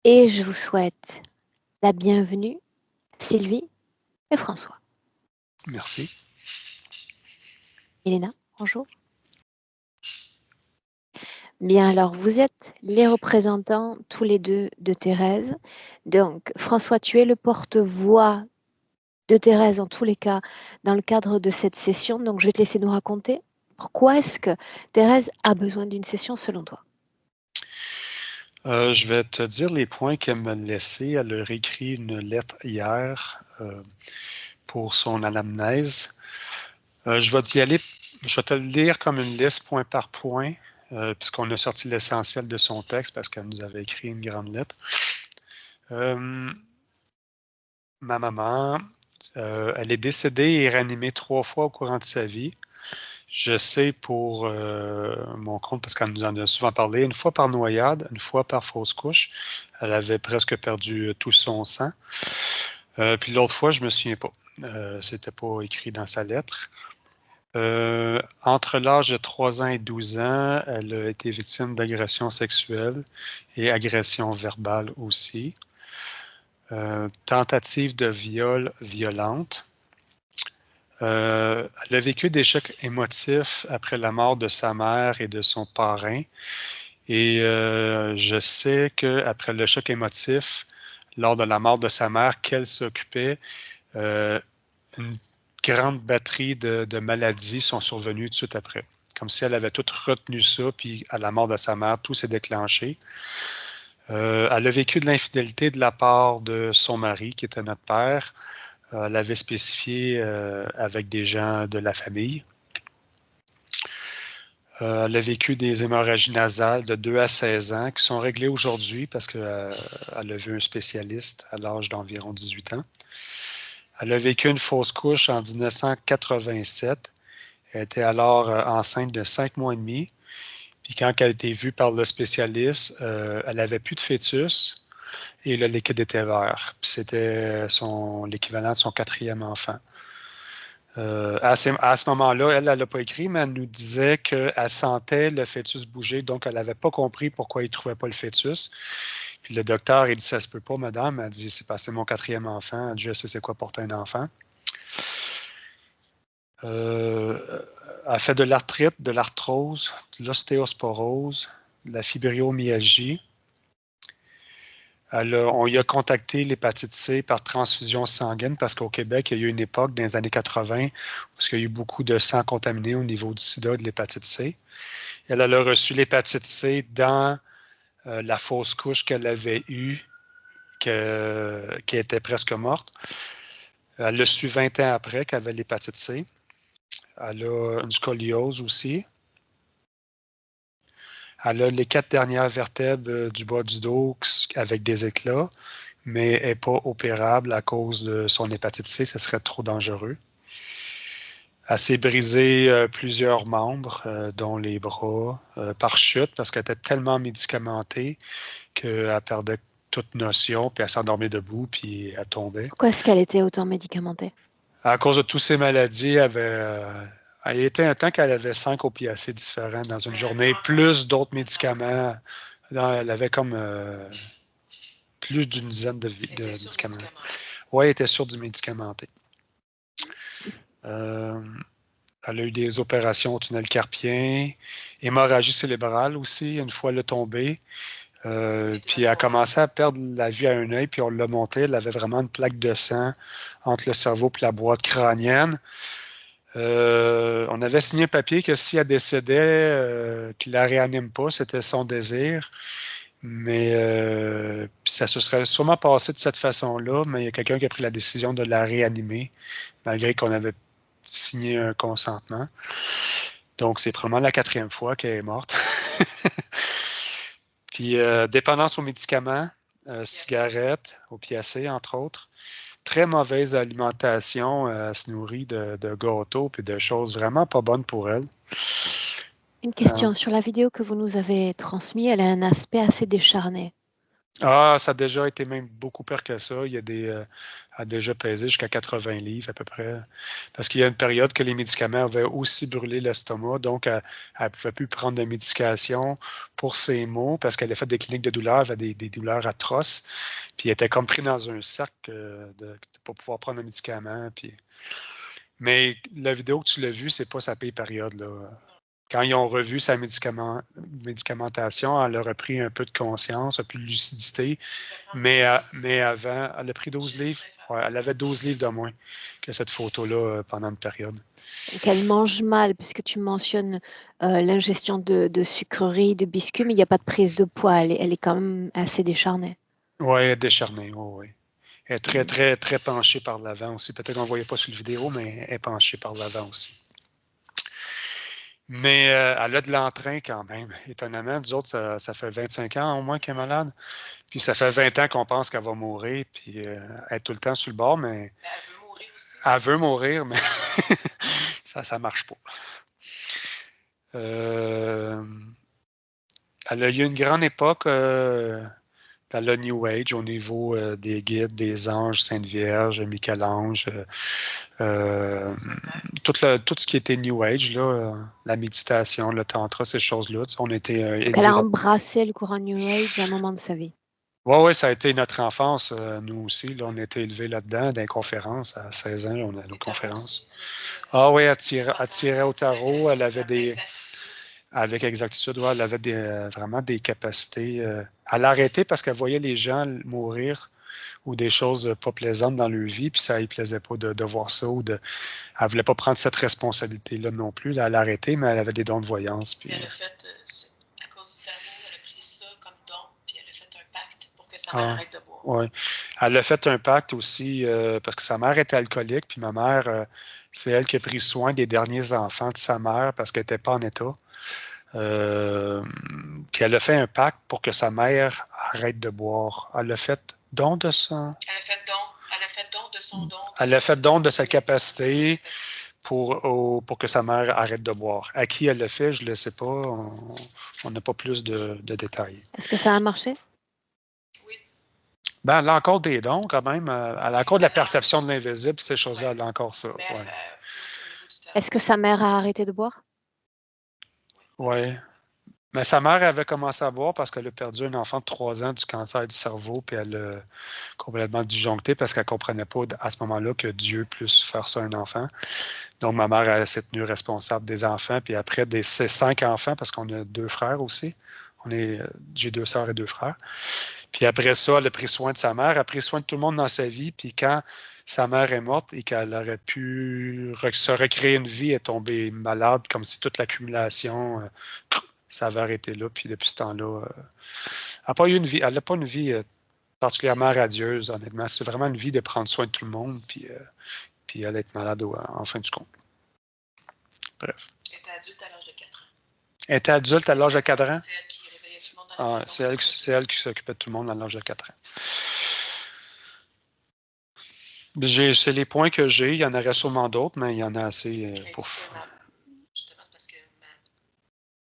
Et je vous souhaite la bienvenue, Sylvie et François. Merci. Elena, bonjour. Bien, alors vous êtes les représentants tous les deux de Thérèse. Donc, François, tu es le porte-voix de Thérèse en tous les cas dans le cadre de cette session. Donc, je vais te laisser nous raconter pourquoi est-ce que Thérèse a besoin d'une session selon toi. Je vais te dire les points qu'elle m'a laissés. Elle a écrit une lettre hier pour son anamnèse. Je vais te le lire comme une liste point par point, puisqu'on a sorti l'essentiel de son texte parce qu'elle nous avait écrit une grande lettre. Ma maman, elle est décédée et réanimée 3 fois au courant de sa vie. Je sais pour mon compte, parce qu'elle nous en a souvent parlé, une fois par noyade, une fois par fausse couche. Elle avait presque perdu tout son sang. Puis l'autre fois, je ne me souviens pas. C'était pas écrit dans sa lettre. Entre l'âge de 3 ans et 12 ans, elle a été victime d'agressions sexuelles et agressions verbales aussi. Tentative de viol violente. Elle a vécu des chocs émotifs après la mort de sa mère et de son parrain. Et je sais qu'après le choc émotif, lors de la mort de sa mère, qu'elle s'occupait, une grande batterie de maladies sont survenues tout de suite après. Comme si elle avait tout retenu ça, puis à la mort de sa mère, tout s'est déclenché. Elle a vécu de l'infidélité de la part de son mari, qui était notre père. Elle avait spécifié avec des gens de la famille. Elle a vécu des hémorragies nasales de 2 à 16 ans qui sont réglées aujourd'hui parce qu'elle a vu un spécialiste à l'âge d'environ 18 ans. Elle a vécu une fausse couche en 1987. Elle était alors enceinte de 5 mois et demi. Puis quand elle a été vue par le spécialiste, elle n'avait plus de fœtus et le liquide était vert. Puis c'était l'équivalent de son 4e enfant. À ce moment-là, elle n'a pas écrit, mais elle nous disait qu'elle sentait le fœtus bouger, donc elle n'avait pas compris pourquoi il ne trouvait pas le fœtus. Puis le docteur, il dit, ça se peut pas, madame. Elle dit, c'est passé mon 4e enfant. Elle dit, je sais c'est quoi porter un enfant. Elle fait de l'arthrite, de l'arthrose, de l'ostéosporose, de la fibromyalgie. On lui a contacté l'hépatite C par transfusion sanguine parce qu'au Québec, il y a eu une époque dans les années 80 où il y a eu beaucoup de sang contaminé au niveau du sida et de l'hépatite C. Elle a reçu l'hépatite C dans la fausse couche qu'elle avait eue, qui était presque morte. Elle l'a su 20 ans après qu'elle avait l'hépatite C. Elle a une scoliose aussi. Elle a les 4 dernières vertèbres du bas du dos avec des éclats, mais elle n'est pas opérable à cause de son hépatite C, ce serait trop dangereux. Elle s'est brisé plusieurs membres, dont les bras, par chute, parce qu'elle était tellement médicamentée qu'elle perdait toute notion, puis elle s'endormait debout, puis elle tombait. Pourquoi est-ce qu'elle était autant médicamentée? À cause de toutes ces maladies, il était un temps qu'elle avait 5 opiacés différents dans une journée, plus d'autres médicaments. Elle avait comme plus d'une dizaine de médicaments. Oui, elle était sur du médicamenté. Elle a eu des opérations au tunnel carpien, hémorragie cérébrale aussi, une fois elle est tombée. Puis elle a commencé à perdre la vue à un œil, puis on l'a montré, elle avait vraiment une plaque de sang entre le cerveau et la boîte crânienne. On avait signé un papier que si elle décédait, qu'il ne la réanime pas, c'était son désir. Mais ça se serait sûrement passé de cette façon-là, mais il y a quelqu'un qui a pris la décision de la réanimer, malgré qu'on avait signé un consentement. Donc, c'est probablement la 4e fois qu'elle est morte. Puis, dépendance aux médicaments, cigarettes, opiacés, entre autres. Très mauvaise alimentation, elle se nourrit de gâteaux et de choses vraiment pas bonnes pour elle. Une question, sur la vidéo que vous nous avez transmise, elle a un aspect assez décharné. Ah, ça a déjà été même beaucoup pire que ça. Il y a a déjà pesé jusqu'à 80 livres à peu près. Parce qu'il y a une période que les médicaments avaient aussi brûlé l'estomac, donc elle ne pouvait plus prendre de médication pour ses maux parce qu'elle a fait des cliniques de douleur, elle avait des douleurs atroces. Puis elle était comme pris dans un sac pour pouvoir prendre un médicament. Mais la vidéo que tu l'as vue, c'est pas sa pire période, là. Quand ils ont revu sa médicamentation, elle a repris un peu de conscience, un peu de lucidité. Mais avant, elle a pris 12 livres. Ouais, elle avait 12 livres de moins que cette photo-là pendant une période. Donc, elle mange mal, puisque tu mentionnes l'ingestion de sucreries, de biscuits, mais il n'y a pas de prise de poids. Elle est quand même assez décharnée. Oui, elle est décharnée. Oui, oui. Elle est très, Mm. très, très penchée par l'avant aussi. Peut-être qu'on ne voyait pas sur la vidéo, mais elle est penchée par l'avant aussi. Mais elle a de l'entrain quand même. Étonnamment, nous autres, ça fait 25 ans au moins qu'elle est malade. Puis ça fait 20 ans qu'on pense qu'elle va mourir, puis elle est tout le temps sur le bord, mais elle veut mourir aussi. Elle veut mourir, mais ça ne marche pas. Euh, Elle a eu une grande époque dans le New Age au niveau des guides, des anges, Sainte Vierge, Michel-Ange, tout ce qui était New Age, là, la méditation, le tantra, ces choses-là. On a été Donc, elle élevés a là. embrassé le courant New Age à un moment de sa vie. Oui, oui, ça a été notre enfance, nous aussi. Là, on a été élevés là-dedans, dans les conférences. À 16 ans, on a nos conférences. Ah oui, elle tirait au tarot, elle avait avec exactitude, ouais, elle avait vraiment des capacités. Elle a arrêté parce qu'elle voyait les gens mourir ou des choses pas plaisantes dans leur vie, puis ça ne lui plaisait pas de voir ça elle ne voulait pas prendre cette responsabilité-là non plus. Là, elle a arrêté, mais elle avait des dons de voyance. Puis elle a fait, à cause du tarot, elle a pris ça comme don, puis elle a fait un pacte pour que sa mère arrête de boire. Oui. Elle a fait un pacte aussi parce que sa mère était alcoolique, puis ma mère, c'est elle qui a pris soin des derniers enfants de sa mère parce qu'elle n'était pas en état. Euh, Puis elle a fait un pacte pour que sa mère arrête de boire. Elle a fait don de son. Elle a fait don de son don. Elle a fait don de sa capacité pour que sa mère arrête de boire. À qui elle le fait, je ne le sais pas. On n'a pas plus de détails. Est-ce que ça a marché? Ben, elle a encore des dons quand même. Elle a encore de la perception de l'invisible, ces choses-là, elle a encore ça. Ouais. Est-ce que sa mère a arrêté de boire? Ouais. Mais sa mère avait commencé à boire parce qu'elle a perdu un enfant de 3 ans du cancer du cerveau, puis elle a complètement disjoncté parce qu'elle ne comprenait pas à ce moment-là que Dieu puisse faire ça à un enfant. Donc, ma mère, elle s'est tenue responsable des enfants, puis après, ses 5 enfants, parce qu'on a 2 frères aussi. J'ai 2 sœurs et 2 frères. Puis après ça, elle a pris soin de sa mère, elle a pris soin de tout le monde dans sa vie, puis quand sa mère est morte et qu'elle aurait pu se recréer une vie, elle est tombée malade, comme si toute l'accumulation ça avait arrêté là. Puis depuis ce temps-là, elle n'a pas eu une vie, elle n'a pas une vie particulièrement radieuse, honnêtement. C'est vraiment une vie de prendre soin de tout le monde, puis elle être malade en fin du compte. Bref. Elle était adulte à l'âge de 4 ans. Elle était adulte à l'âge de 4 ans? C'est elle qui réveillait tout le monde dans la maison. C'est elle qui s'occupait de tout le monde à l'âge de 4 ans. C'est les points que j'ai. Il y en aurait sûrement d'autres, mais il y en a assez pour. Justement, parce que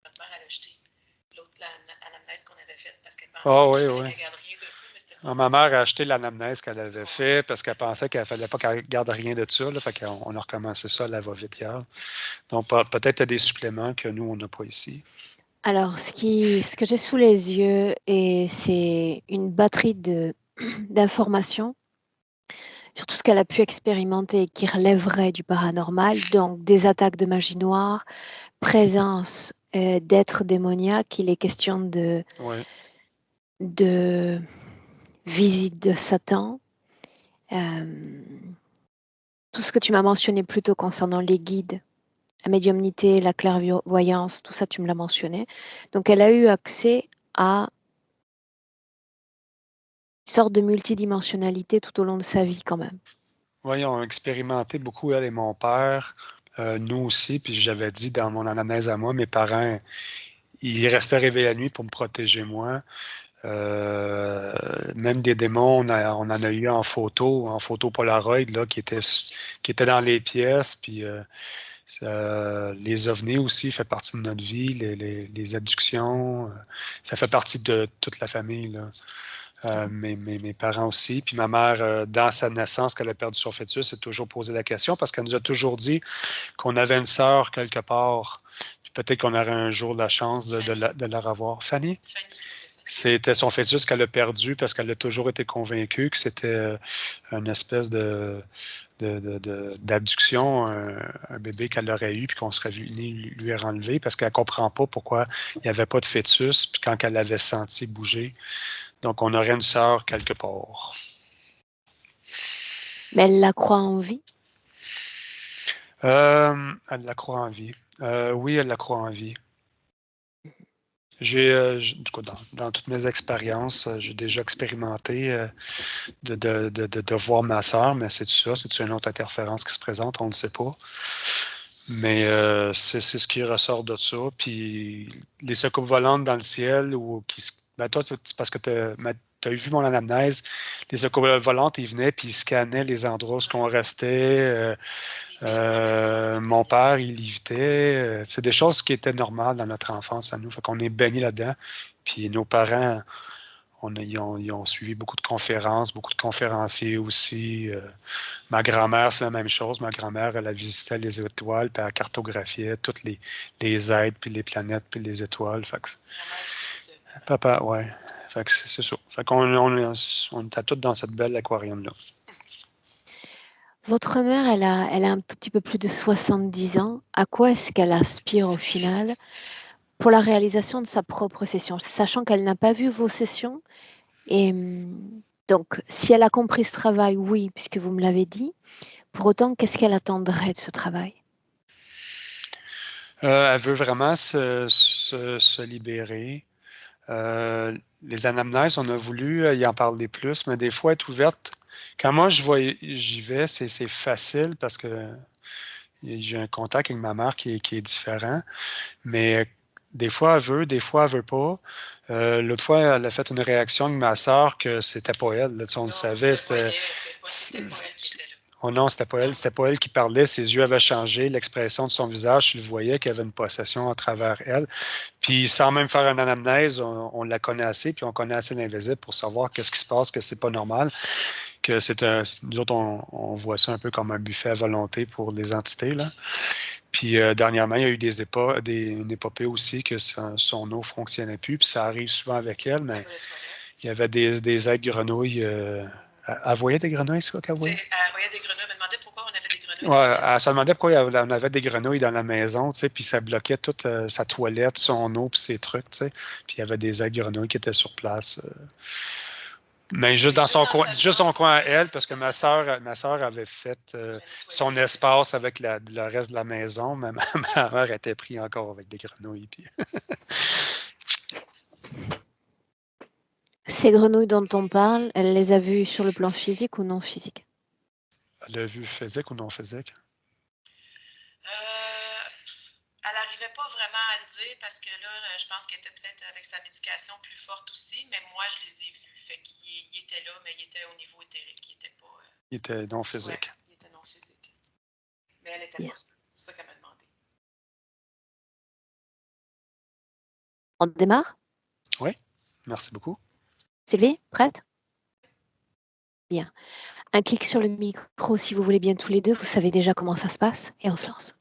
notre mère, elle a jeté l'anamnèse qu'on avait faite parce qu'elle pensait qu'il fallait qu'elle garde rien dessus. Mais c'était pas ma mère a acheté l'anamnèse qu'elle avait faite parce qu'elle pensait qu'il ne fallait pas qu'elle garde rien de ça. Là, fait qu'on a recommencé ça à la va-vite hier. Donc, peut-être des suppléments que nous, on n'a pas ici. Alors, ce que j'ai sous les yeux, c'est une batterie d'informations sur tout ce qu'elle a pu expérimenter qui relèverait du paranormal, donc des attaques de magie noire, présence d'êtres démoniaques, il est question Oui. de visite de Satan. Tout ce que tu m'as mentionné plus tôt concernant les guides, la médiumnité, la clairvoyance, tout ça, tu me l'as mentionné. Donc, elle a eu accès à une sorte de multidimensionnalité tout au long de sa vie quand même. Oui, ils ont expérimenté beaucoup, elle et mon père, nous aussi, puis j'avais dit dans mon anamnèse à moi, mes parents, ils restaient réveillés la nuit pour me protéger moi. Même des démons, on en a eu en photo Polaroid, là, qui étaient dans les pièces, puis les ovnis aussi fait partie de notre vie, les abductions, ça fait partie de toute la famille, là. mes parents aussi. Puis ma mère, dans sa naissance, quand elle a perdu son fœtus, s'est toujours posé la question parce qu'elle nous a toujours dit qu'on avait une sœur quelque part. Puis peut-être qu'on aurait un jour la chance de la revoir. Fanny? C'était son fœtus qu'elle a perdu parce qu'elle a toujours été convaincue que c'était une espèce d'abduction, un bébé qu'elle aurait eu, puis qu'on serait venu lui renlever parce qu'elle ne comprend pas pourquoi il n'y avait pas de fœtus, puis quand elle l'avait senti bouger. Donc, on aurait une sœur quelque part. Mais elle la croit en vie? Elle la croit en vie. Oui, elle la croit en vie. Du coup, dans toutes mes expériences, j'ai déjà expérimenté de voir ma sœur, mais c'est ça, c'est une autre interférence qui se présente, on ne le sait pas. Mais c'est ce qui ressort de ça. Puis les soucoupes volantes dans le ciel, ou toi, c'est parce que tu as vu mon anamnèse, les soucoupes volantes, ils venaient puis ils scannaient les endroits où on restait. Mon père, il lévitait. C'est des choses qui étaient normales dans notre enfance à nous. Fait qu'on est baigné là-dedans. Puis nos parents, ils ont suivi beaucoup de conférences, beaucoup de conférenciers aussi. Ma grand-mère, c'est la même chose. Ma grand-mère, elle visitait les étoiles, puis elle cartographiait toutes les êtres, puis les planètes, puis les étoiles. Fait que papa, ouais. Fait que c'est ça. Fait qu'on on est tous dans cette belle aquarium-là. Votre mère, elle a un tout petit peu plus de 70 ans. À quoi est-ce qu'elle aspire au final pour la réalisation de sa propre session, sachant qu'elle n'a pas vu vos sessions? Et donc, si elle a compris ce travail, oui, puisque vous me l'avez dit. Pour autant, qu'est-ce qu'elle attendrait de ce travail? Elle veut vraiment se libérer. Les anamnèses, on a voulu y en parler plus, mais des fois, être ouverte. Quand moi, j'y vais, c'est facile parce que j'ai un contact avec ma mère qui est différent. Mais des fois, elle veut, des fois, elle veut pas. L'autre fois, elle a fait une réaction avec ma soeur que c'était pas elle. Là, on le savait. Oh non, c'était pas elle qui parlait. Ses yeux avaient changé, l'expression de son visage, je le voyais qu'il y avait une possession à travers elle. Puis sans même faire une anamnèse, on la connaît assez, puis on connaît assez l'invisible pour savoir qu'est-ce qui se passe, que c'est pas normal, que nous autres, on voit ça un peu comme un buffet à volonté pour les entités, là. Puis dernièrement, il y a eu une épopée aussi que son eau ne fonctionnait plus, puis ça arrive souvent avec elle, mais il y avait des aides grenouilles. Elle voyait des grenouilles, c'est quoi qu'elle voyait? Elle voyait des grenouilles. Elle me demandait pourquoi on avait des grenouilles. Ouais, elle se demandait pourquoi on avait des grenouilles dans la maison, tu sais, puis ça bloquait toute sa toilette, son eau, puis ses trucs, tu sais. Puis il y avait des aides grenouilles qui étaient sur place. Mais juste dans son coin, juste son coin à elle, parce que ma soeur avait fait son espace avec le reste de la maison, mais ma mère était prise encore avec des grenouilles. Puis... Ces grenouilles dont on parle, elle les a vues sur le plan physique ou non physique? Elle a vu physique ou non physique? Elle n'arrivait pas vraiment à le dire parce que là, je pense qu'elle était peut-être avec sa médication plus forte aussi, mais moi, je les ai vus. Fait qu'il était là, mais il était au niveau éthérique. Il était pas. Il était non physique. Ouais, il était non physique. Mais elle était pas. C'est ça qu'elle m'a demandé. On démarre? Oui, merci beaucoup. Sylvie, prête? Bien. Un clic sur le micro si vous voulez bien tous les deux. Vous savez déjà comment ça se passe et on se lance.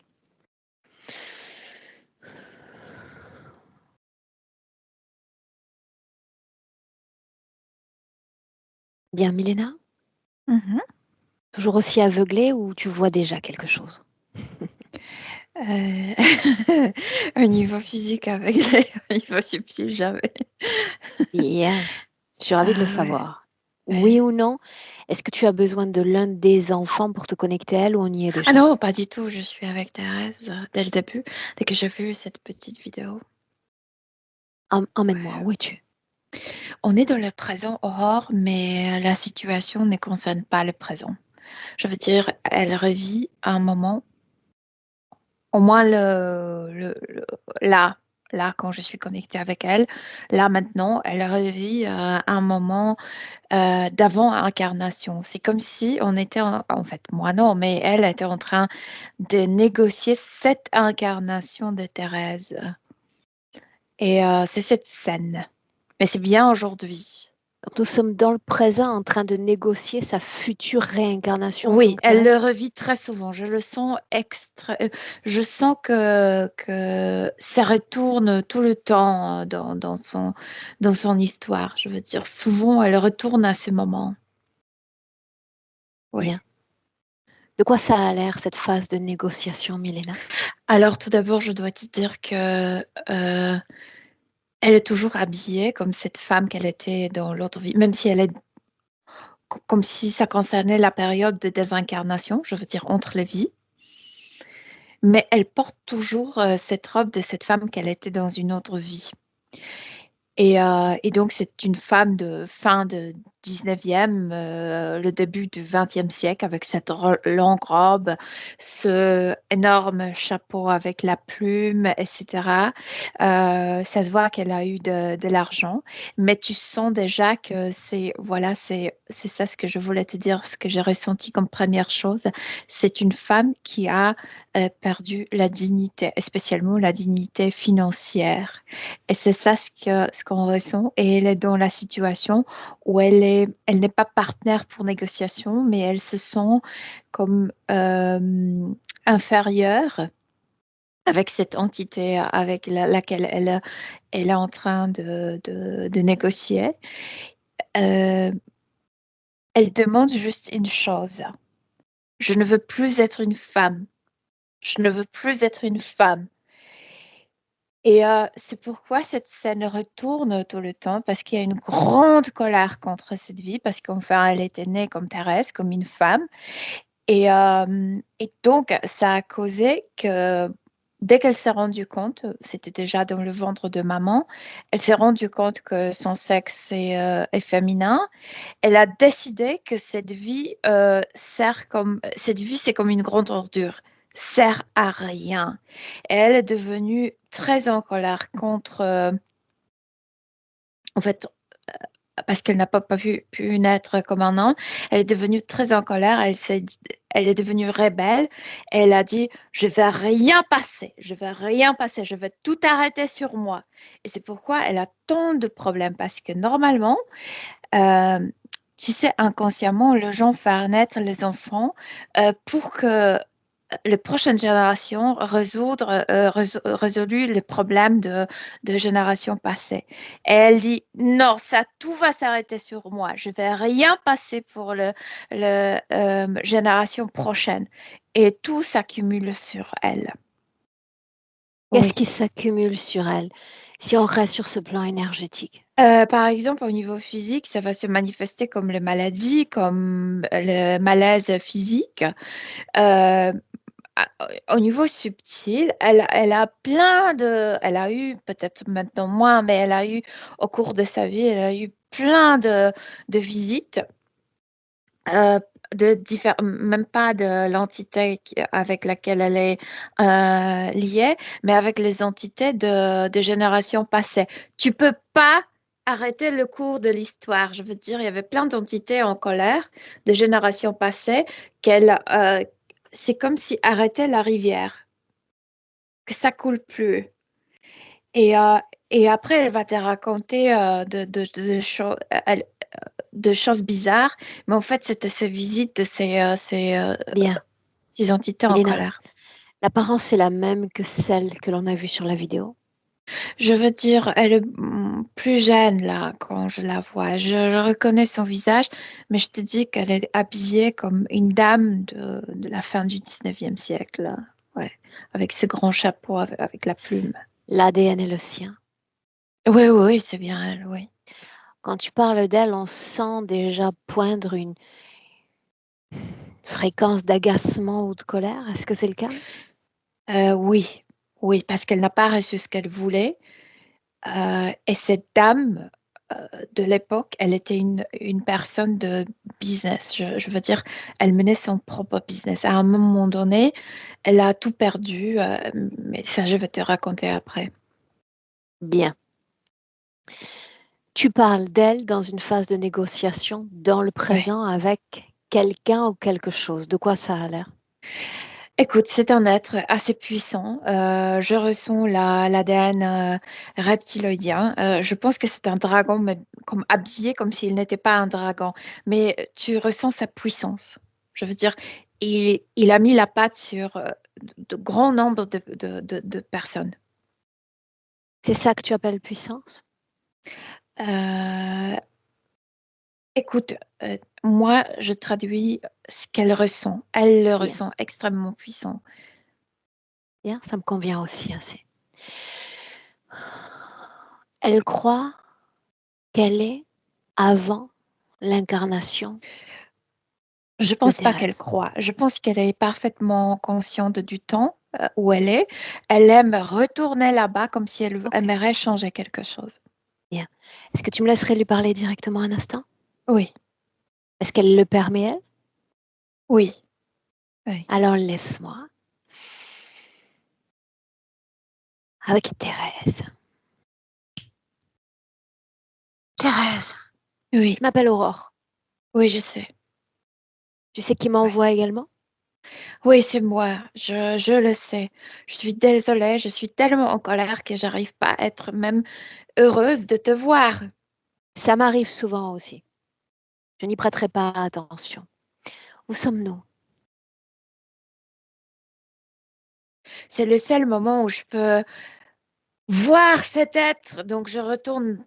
Bien, Milena? Toujours aussi aveuglée ou tu vois déjà quelque chose? Un niveau physique aveuglé, un niveau subtil jamais. Bien. Je suis ravie de le Ah ouais. savoir. Oui ou non? Est-ce que tu as besoin de l'un des enfants pour te connecter à elle ou on y est déjà? Ah non, pas du tout. Je suis avec Thérèse dès le début, dès que j'ai vu cette petite vidéo. Emmène-moi, où es-tu? On est dans le présent, Aurore, mais la situation ne concerne pas le présent. Je veux dire, elle revit un moment, au moins là, quand je suis connectée avec elle, là maintenant, elle revit un moment d'avant-incarnation. C'est comme si on était, en fait, moi non, mais elle était en train de négocier cette incarnation de Thérèse. Et c'est cette scène. Mais c'est bien aujourd'hui. Nous sommes dans le présent en train de négocier sa future réincarnation. Oui, Donc, elle le Thérèse, revit très souvent. Je le sens je sens que ça retourne tout le temps dans son histoire. Je veux dire, souvent, elle retourne à ce moment. Oui. bien. De quoi ça a l'air, cette phase de négociation, Milena? Alors, tout d'abord, je dois te dire que elle est toujours habillée comme cette femme qu'elle était dans l'autre vie, même si elle est comme si ça concernait la période de désincarnation, je veux dire entre les vies. Mais elle porte toujours cette robe de cette femme qu'elle était dans une autre vie. Et donc, c'est une femme de fin de 19e, le début du 20e siècle, avec cette longue robe, ce énorme chapeau avec la plume, etc. Ça se voit qu'elle a eu de l'argent, mais tu sens déjà que voilà, c'est ça ce que je voulais te dire, ce que j'ai ressenti comme première chose. C'est une femme qui a perdu la dignité, et spécialement la dignité financière. Et c'est ça ce qu'on ressent. Et elle est dans la situation où elle n'est pas partenaire pour négociation, mais elle se sent comme inférieure avec cette entité avec laquelle elle est en train de négocier. Euh, Elle demande juste une chose. Je ne veux plus être une femme. Je ne veux plus être une femme. Et c'est pourquoi cette scène retourne tout le temps, parce qu'il y a une grande colère contre cette vie, parce qu'enfin, elle était née comme Thérèse, comme une femme. Et donc, ça a causé que dès qu'elle s'est rendue compte, c'était déjà dans le ventre de maman, elle s'est rendue compte que son sexe est féminin. Elle a décidé que cette vie, c'est comme une grande ordure, sert à rien. Et elle est devenue très en colère contre, en fait, parce qu'elle n'a pas pu naître comme un homme, elle est devenue très en colère, elle est devenue rebelle, elle a dit, je vais rien passer, je vais rien passer, je vais tout arrêter sur moi. Et c'est pourquoi elle a tant de problèmes, parce que normalement, euh, tu sais, inconsciemment, les gens font naître les enfants pour que les prochaines générations résolue les problèmes de générations passées. Et elle dit, non, ça, tout va s'arrêter sur moi. Je vais rien passer pour le génération prochaine. Et tout s'accumule sur elle. Qu'est-ce Oui. qui s'accumule sur elle si on reste sur ce plan énergétique? Par exemple, au niveau physique, ça va se manifester comme les maladies, comme le malaise physique. Euh, Au niveau subtil, elle a elle a eu, peut-être maintenant moins, mais elle a eu, au cours de sa vie, elle a eu plein de visites, euh, même pas de l'entité avec laquelle elle est liée, mais avec les entités de générations passées. Tu peux pas arrêter le cours de l'histoire. Je veux dire, il y avait plein d'entités en colère de générations passées c'est comme si arrêter la rivière, que ça coule plus. Et, euh, et après, elle va te raconter de choses bizarres, mais en fait, c'était ces visites de Bien. ces entités en Milena, colère. l'apparence est la même que celle que l'on a vue sur la vidéo. Je veux dire, elle est plus jeune là quand je la vois. Je reconnais son visage, mais je te dis qu'elle est habillée comme une dame de la fin du 19e siècle, là. Ouais, avec ce grand chapeau avec la plume. L'ADN est le sien. Oui, oui, oui, c'est bien elle, oui. Quand tu parles d'elle, on sent déjà poindre une fréquence d'agacement ou de colère. Est-ce que c'est le cas? Oui, oui, parce qu'elle n'a pas reçu ce qu'elle voulait. Et cette dame de l'époque, elle était une personne de business. Je veux dire, elle menait son propre business. À un moment donné, elle a tout perdu, mais ça, je vais te raconter après. Bien. Tu parles d'elle dans une phase de négociation dans le Ouais. présent avec quelqu'un ou quelque chose. De quoi ça a l'air? Écoute, c'est un être assez puissant. Je ressens l'ADN reptiloïdien. Je pense que c'est un dragon, mais comme habillé comme s'il n'était pas un dragon. Mais tu ressens sa puissance. Je veux dire, il a mis la patte sur de grands nombres de personnes. C'est ça que tu appelles puissance? Euh, Écoute, moi, je traduis ce qu'elle ressent. Elle le Bien, ressent extrêmement puissant. bien, ça me convient aussi assez. Elle croit qu'elle est avant l'incarnation Je de pense pas qu'elle Thérèse. croit. Je pense qu'elle est parfaitement consciente du temps où elle est. Elle aime retourner là-bas comme si elle Ok, aimerait changer quelque chose. bien. Est-ce que tu me laisserais lui parler directement un instant? Oui, Est-ce qu'elle le permet, elle? oui, oui. Alors laisse-moi. Avec Thérèse. Thérèse, Oui, je m'appelle Aurore. oui, je sais. Tu sais qui Oui, m'envoie également? oui, c'est moi. Je le sais. Je suis désolée. Je suis tellement en colère que j'arrive pas à être même heureuse de te voir. Ça m'arrive souvent aussi. Je n'y prêterai pas attention. Où sommes-nous? C'est le seul moment où je peux voir cet être. Donc, je retourne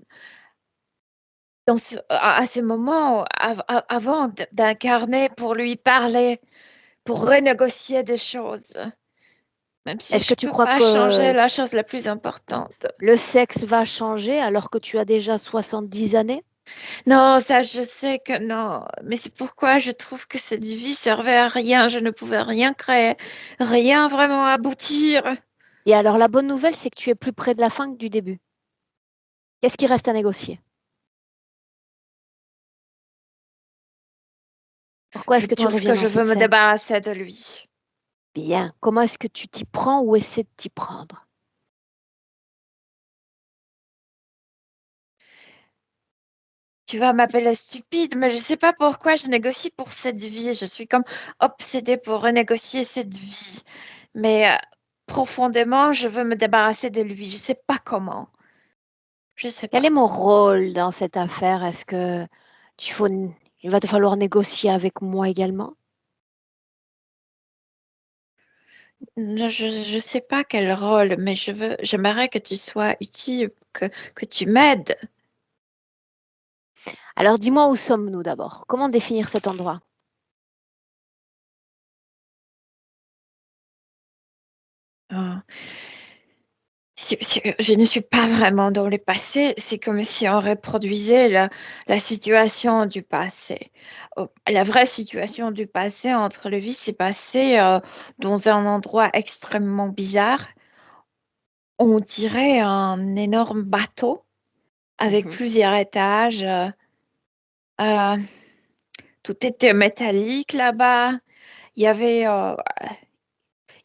à ce moment avant d'incarner pour lui parler, pour renégocier des choses, même si Est-ce que je tu peux crois pas changer que la chose la plus importante. le sexe va changer alors que tu as déjà 70 années? Non, ça, je sais que non, mais c'est pourquoi je trouve que cette vie servait à rien. Je ne pouvais rien créer, rien vraiment aboutir. Et alors la bonne nouvelle, c'est que tu es plus près de la fin que du début. Qu'est-ce qui reste à négocier? Pourquoi Je est-ce que tu pense reviens que dans je veux cette me scène? débarrasser de lui. Bien. Comment est-ce que tu t'y prends ou essaies de t'y prendre? Tu vas m'appeler stupide, mais je sais pas pourquoi je négocie pour cette vie. Je suis comme obsédée pour renégocier cette vie. Mais profondément, je veux me débarrasser de lui. Je sais pas comment. Je sais Quel est pas. mon rôle dans cette affaire? Est-ce que tu faut, il va te falloir négocier avec moi également? Je sais pas quel rôle, mais j'aimerais que tu sois utile, que tu m'aides. Alors dis-moi où sommes-nous d'abord? Comment définir cet endroit? Ah. Je ne suis pas vraiment dans le passé, c'est comme si on reproduisait la situation du passé. La vraie situation du passé entre le vie s'est passée dans un endroit extrêmement bizarre. On dirait un énorme bateau avec Mhm. plusieurs étages. Euh, Tout était métallique là-bas. Il y avait, euh,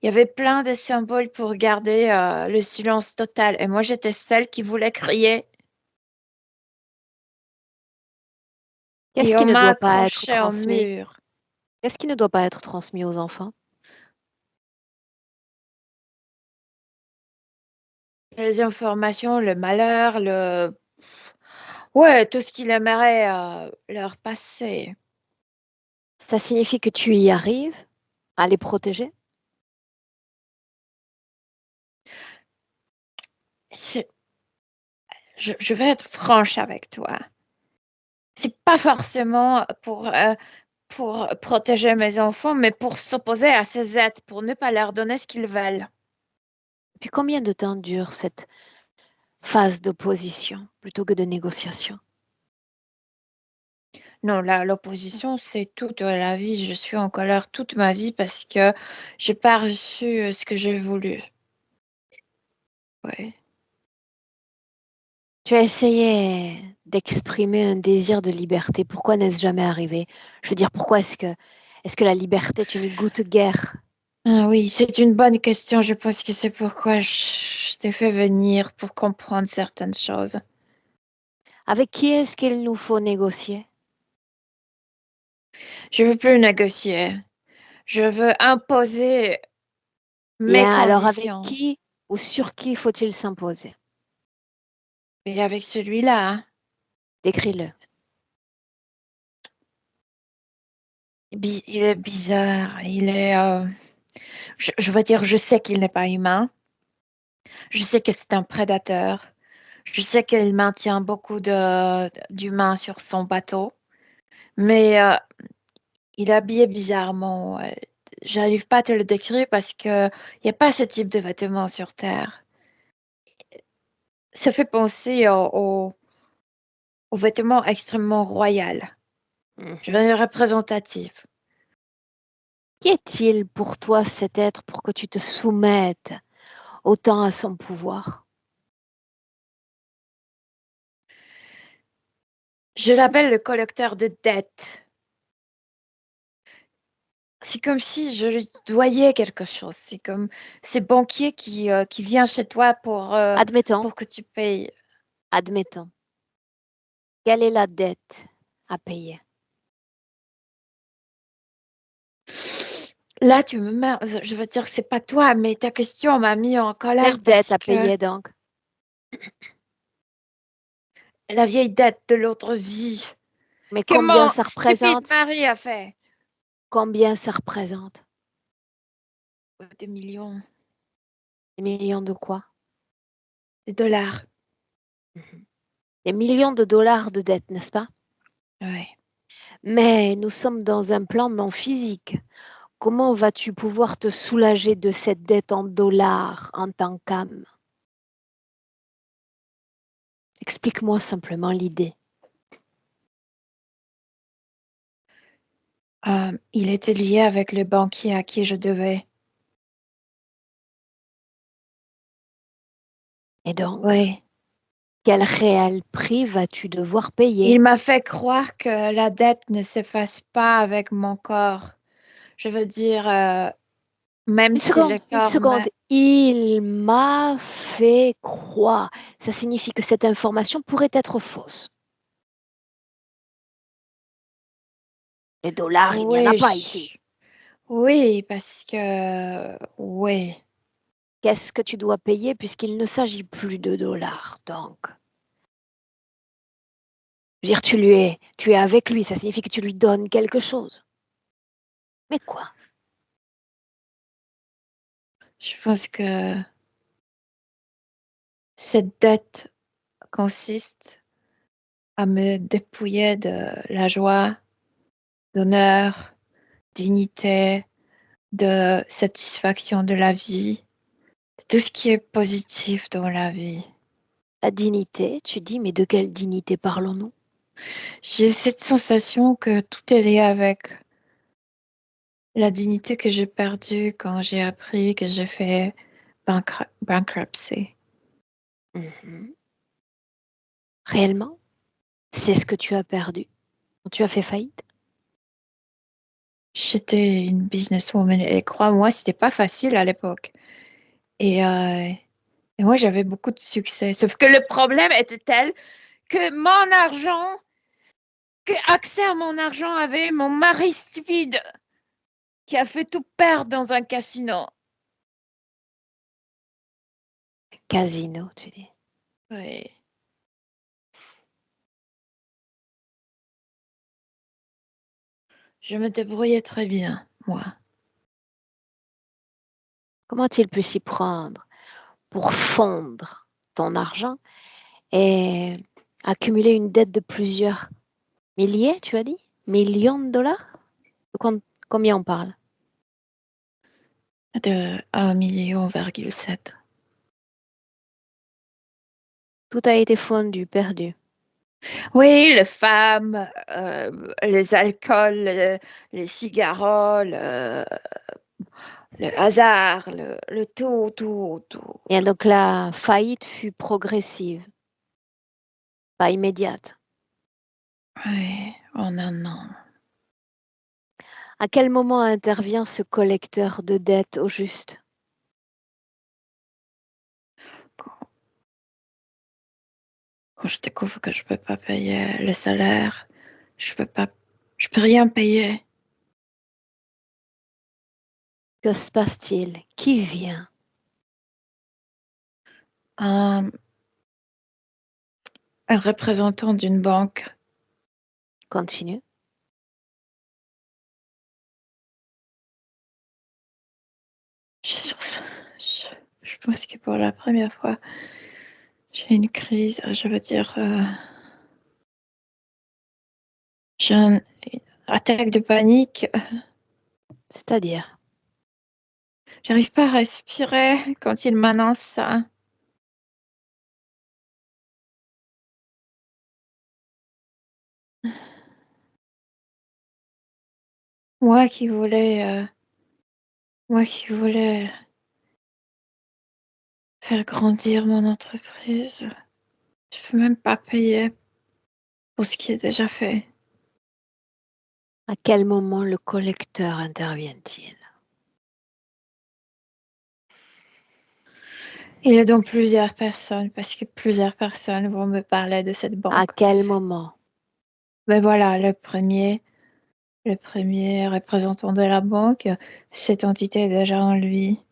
il y avait plein de symboles pour garder le silence total. Et moi, j'étais celle qui voulait crier. Qu'est-ce Et qui on ne m'a doit pas être accroché au transmis? mur. Qu'est-ce qui ne doit pas être transmis aux enfants? Les informations, le malheur, Ouais, tout ce qu'il aimerait leur passer. Ça signifie que tu y arrives à les protéger? Je, je vais être franche avec toi. C'est pas forcément pour protéger mes enfants, mais pour s'opposer à ces êtres, pour ne pas leur donner ce qu'ils veulent. Puis combien de temps dure cette phase d'opposition plutôt que de négociation? Non, l'opposition, c'est toute la vie. Je suis en colère toute ma vie parce que j'ai pas reçu ce que j'ai voulu. Ouais. Tu as essayé d'exprimer un désir de liberté. Pourquoi n'est-ce jamais arrivé? Je veux dire, pourquoi est-ce que la liberté, tu n'y goûtes guère? Ah oui, c'est une bonne question. Je pense que c'est pourquoi je t'ai fait venir pour comprendre certaines choses. Avec qui est-ce qu'il nous faut négocier? Je veux plus négocier. Je veux imposer Mes Bien, alors avec conditions. qui ou sur qui faut-il s'imposer? Et avec celui-là, hein, Décris-le. il est bizarre. Il est, je veux dire, je sais qu'il n'est pas humain. Je sais que c'est un prédateur. Je sais qu'il maintient beaucoup d'humains sur son bateau. Mais il est habillé bizarrement. J'arrive pas à te le décrire parce que il n'y a pas ce type de vêtements sur Terre. Ça fait penser aux vêtements extrêmement royaux. Je veux Mhm. dire représentatifs. Qui est-il pour toi cet être pour que tu te soumettes autant à son pouvoir? Je l'appelle le collecteur de dettes. C'est comme si je lui doyais quelque chose. C'est comme ces banquiers qui vient chez toi Admettons, pour que tu payes. admettons. Quelle est la dette à payer? Là, tu me mets, je veux dire que c'est pas toi, mais ta question m'a mis en colère Quelle dette parce à que payer donc? la vieille dette de l'autre vie Mais que combien mon ça stupide représente? mari a fait. Combien ça représente? Des millions Des millions de quoi? de dollars. Mhm. Des millions de dollars de dette, n'est-ce pas? Ouais. Mais nous sommes dans un plan non physique. Comment vas-tu pouvoir te soulager de cette dette en dollars en tant qu'âme? Explique-moi simplement l'idée. Il était lié avec le banquier à qui je devais. Et donc, Oui. quel réel prix vas-tu devoir payer? Il m'a fait croire que la dette ne s'efface pas avec mon corps. Je veux dire, même si le Une corps seconde. Il m'a fait croire. Ça signifie que cette information pourrait être fausse. Les dollars, il n'y en a Oui, pas ici. oui, parce que oui. Qu'est-ce que tu dois payer puisqu'il ne s'agit plus de dollars, donc? Je veux dire, tu es avec lui, ça signifie que tu lui donnes quelque chose. Mais quoi? Je pense que cette dette consiste à me dépouiller de la joie, d'honneur, d'unité, de satisfaction de la vie, de tout ce qui est positif dans la vie. La dignité, tu dis, mais de quelle dignité parlons-nous? J'ai cette sensation que tout est lié avec la dignité que j'ai perdue quand j'ai appris que j'ai fait bankruptcy. Mhm. Réellement? C'est ce que tu as perdu quand tu as fait faillite? J'étais une businesswoman et crois-moi, c'était pas facile à l'époque. Et, euh, et moi, j'avais beaucoup de succès. Sauf que le problème était tel que mon argent, que accès à mon argent avait mon mari stupide qui a fait tout perdre dans un casino. Casino, tu dis. Oui. Je me débrouillais très bien, moi. Comment a-t-il pu s'y prendre pour fondre ton argent et accumuler une dette de plusieurs milliers, tu as dit? Millions de dollars? De combien on parle? De 1,7 million. Tout a été fondu, perdu. Oui, les femmes, les alcools, les cigarettes, le hasard, le tout, tout, tout. Et donc la faillite fut progressive, pas immédiate. Oui, en un an. À quel moment intervient ce collecteur de dettes au juste? Quand, quand je découvre que je peux pas payer le salaire, je peux rien payer. Que se passe-t-il? Qui vient? Un représentant d'une banque. Continue. Je pense que pour la première fois, j'ai une crise. Je veux dire, j'ai une attaque de panique. C'est-à-dire? J'arrive pas à respirer quand il m'annonce ça. Moi qui voulais faire grandir mon entreprise, je peux même pas payer pour ce qui est déjà fait. À quel moment le collecteur intervient-il? Il est donc plusieurs personnes, parce que plusieurs personnes vont me parler de cette À banque. quel moment? Mais voilà, le premier représentant de la banque, cette entité est déjà en lui.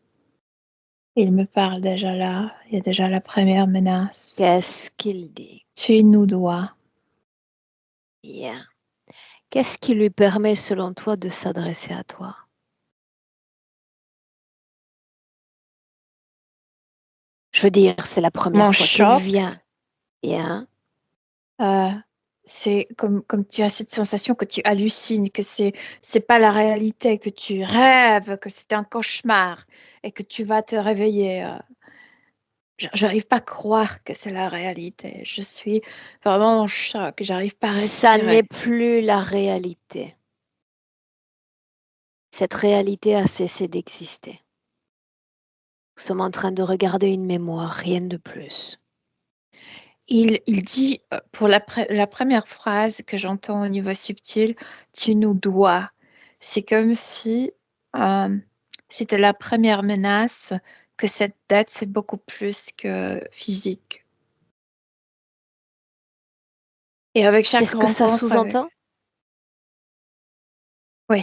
Il me parle déjà là, il y a déjà la première menace. Qu'est-ce qu'il dit? Tu nous dois. Bien. Qu'est-ce qui lui permet, selon toi, de s'adresser à toi? Je veux dire, c'est la première Mon fois qu'il choc, vient. Bien. c'est comme tu as cette sensation que tu hallucines, que c'est pas la réalité, que tu rêves, que c'est un cauchemar et que tu vas te réveiller. J'arrive pas à croire que c'est la réalité. Je suis vraiment en choc. J'arrive pas à Ça n'est respirer. plus la réalité. Cette réalité a cessé d'exister. Nous sommes en train de regarder une mémoire, rien de plus. Il dit, pour la première phrase que j'entends au niveau subtil, tu nous dois. C'est comme si c'était la première menace, que cette dette, c'est beaucoup plus que physique. Et avec C'est chaque ce que ça rencontre avec... sous-entend? Oui,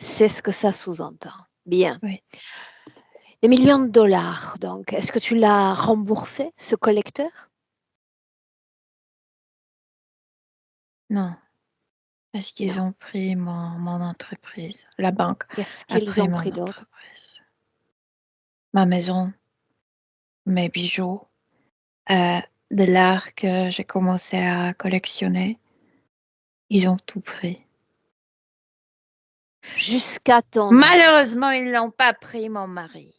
C'est ce que ça sous-entend. Bien. oui. Les millions de dollars, donc, est-ce que tu l'as remboursé, ce collecteur? Non, parce qu'ils Non. ont pris mon entreprise. La banque Qu'est-ce a qu'ils pris ont mon pris d'autre? entreprise. Ma maison, mes bijoux, euh, de l'art que j'ai commencé à collectionner. Ils ont tout pris. Jusqu'à ton âme. Malheureusement, ils n'ont pas pris mon mari.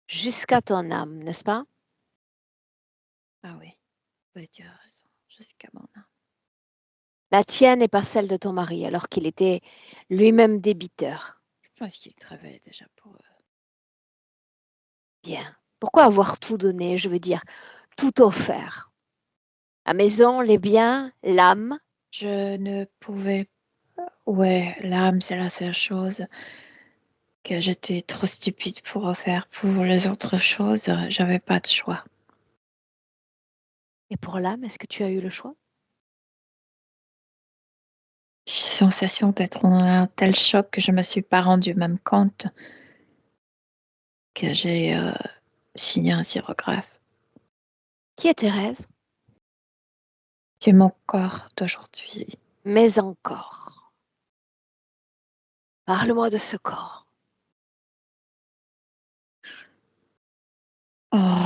Jusqu'à ton âme, n'est-ce pas? Ah oui, oui, tu as raison. Jusqu'à mon âme. La tienne n'est pas celle de ton mari, alors qu'il était lui-même débiteur. Je pense qu'ils travaillaient déjà pour eux. Bien. Pourquoi avoir tout donné? Je veux dire, tout offert. La maison, les biens, l'âme. Je ne pouvais. Ouais, l'âme, c'est la seule chose que j'étais trop stupide pour refaire. Pour les autres choses, j'avais pas de choix. Et pour l'âme, est-ce que tu as eu le choix? J'ai la sensation d'être dans un tel choc que je me suis pas rendu même compte que j'ai signé un sirographe. Qui est Thérèse? C'est mon corps d'aujourd'hui. Mais encore. Parle-moi de ce corps. Oh,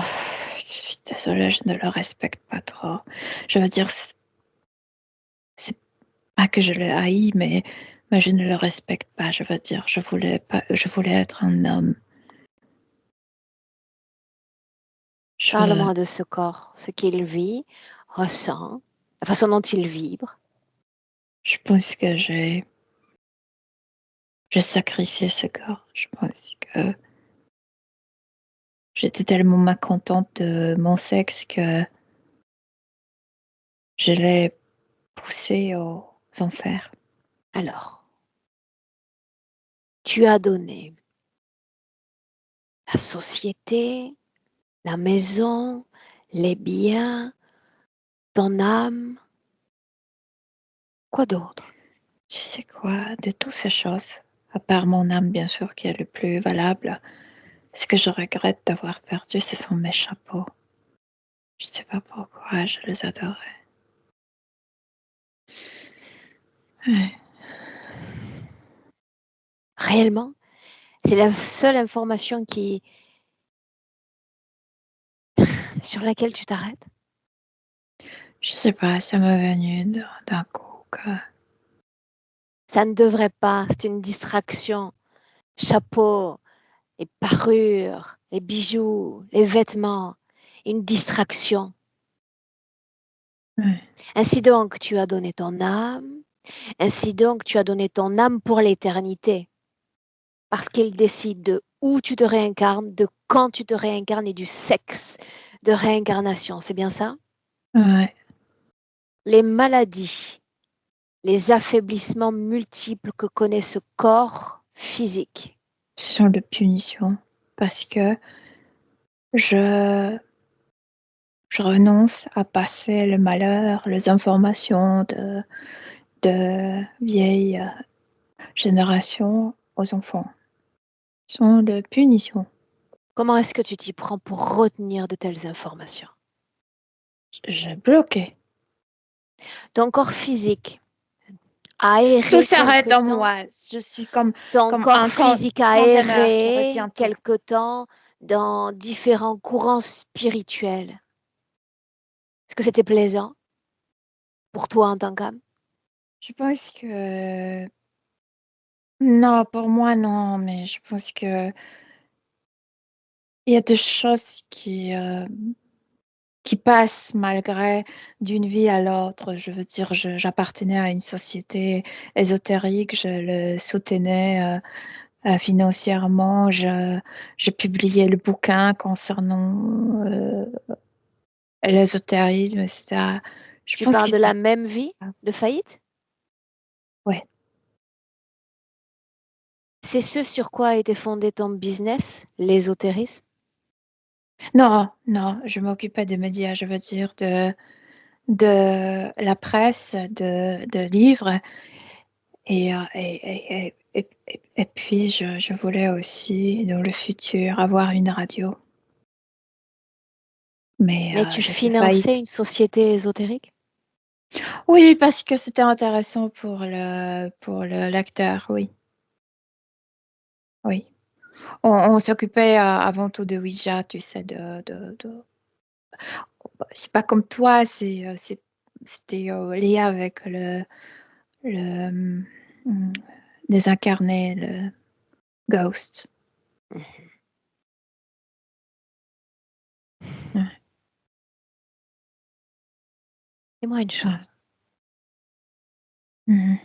je suis désolée, je ne le respecte pas trop. Je veux dire, c'est pas que je le haïs, mais je ne le respecte pas. Je veux dire, je voulais être un homme. Je, Parle-moi de ce corps, ce qu'il vit, ressent, la façon dont il vibre. je pense que j'ai sacrifié ce corps. Je pense que j'étais tellement mécontente de mon sexe que je l'ai poussé aux enfers. Alors, tu as donné la société, la maison, les biens, ton âme. Quoi d'autre? Tu sais quoi, de toutes ces choses, à part mon âme, bien sûr, qui est le plus valable. Ce que je regrette d'avoir perdu, ce sont mes chapeaux. Je sais pas pourquoi, je les adorais. Ouais. Réellement, c'est la seule information sur laquelle tu t'arrêtes. Je sais pas, ça m'est venu d'un coup que... Ça ne devrait pas, c'est une distraction. Chapeau, les parures, les bijoux, les vêtements, une distraction. Ouais. Ainsi donc, tu as donné ton âme. Ainsi donc, tu as donné ton âme pour l'éternité. Parce qu'il décide de où tu te réincarnes, de quand tu te réincarnes et du sexe de réincarnation. C'est bien ça? Ouais. Les maladies, les affaiblissements multiples que connaît ce corps physique. Ce sont de punitions parce que je renonce à passer le malheur, les informations de vieilles générations aux enfants. Ce sont de punitions. Comment est-ce que tu t'y prends pour retenir de telles informations? J'ai bloqué. Ton corps physique a erré Tout s'arrête quelque en temps. moi. Je suis comme Ton corps un physique a conteneur qui erré retient tout. quelque temps dans différents courants spirituels. Est-ce que c'était plaisant pour toi en tant qu'âme? Je pense que... Non, pour moi, non, mais je pense que il y a des choses qui passent malgré d'une vie à l'autre. Je veux dire, j'appartenais à une société ésotérique, je le soutenais financièrement, je publiais le bouquin concernant l'ésotérisme, etc. Je Tu pense parles que de la c'est... même vie de faillite? Ouais. C'est ce sur quoi a été fondé ton business, l'ésotérisme? Non, non, je m'occupais des médias, je veux dire, de la presse, de livres. Et puis, je voulais aussi, dans le futur, avoir une radio. Mais Mais tu j'ai fait finançais faillite. une société ésotérique? Oui, parce que c'était intéressant pour le lecteur, oui. Oui. On s'occupait avant tout de Ouija, tu sais, c'est pas comme toi, c'était lié avec le hum, désincarné, le ghost. Ouais. Dis-moi une chose. Mhm.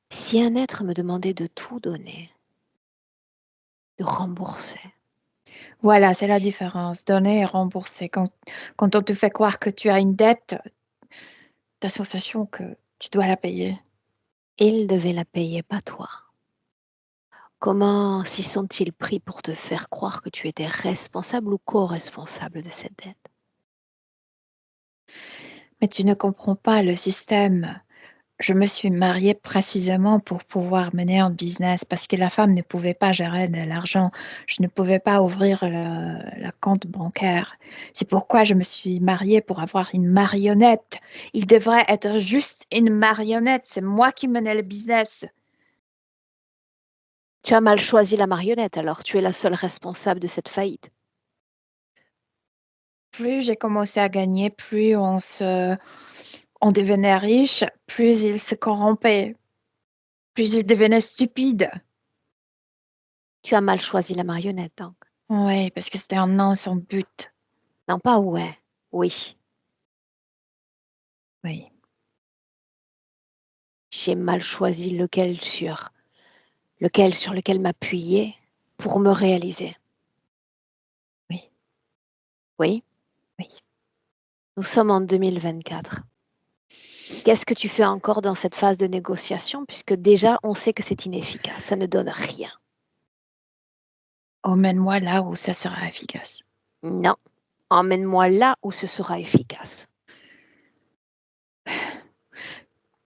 Si un être me demandait de tout donner, de rembourser, Voilà, c'est la différence. Donner et rembourser. Quand on te fait croire que tu as une dette, tu as la sensation que tu dois la payer. il devait la payer, pas toi. Comment s'y sont-ils pris pour te faire croire que tu étais responsable ou co-responsable de cette dette? Mais tu ne comprends pas le système. Je me suis mariée précisément pour pouvoir mener un business parce que la femme ne pouvait pas gérer de l'argent. Je ne pouvais pas ouvrir la compte bancaire. C'est pourquoi je me suis mariée pour avoir une marionnette. Il devrait être juste une marionnette. C'est moi qui menais le business. Tu as mal choisi la marionnette, alors tu es la seule responsable de cette faillite. Plus j'ai commencé à gagner, plus on devenait riche, plus il se corrompait, plus il devenait stupide. Tu as mal choisi la marionnette, donc. Oui, parce que c'était un non sans but. Non, pas ouais, oui. Oui. J'ai mal choisi lequel sur lequel m'appuyer pour me réaliser. Oui. Oui, Oui. nous sommes en 2024. Qu'est-ce que tu fais encore dans cette phase de négociation, puisque déjà on sait que c'est inefficace, ça ne donne rien. Emmène-moi là où ça sera efficace. Non, emmène-moi là où ce sera efficace.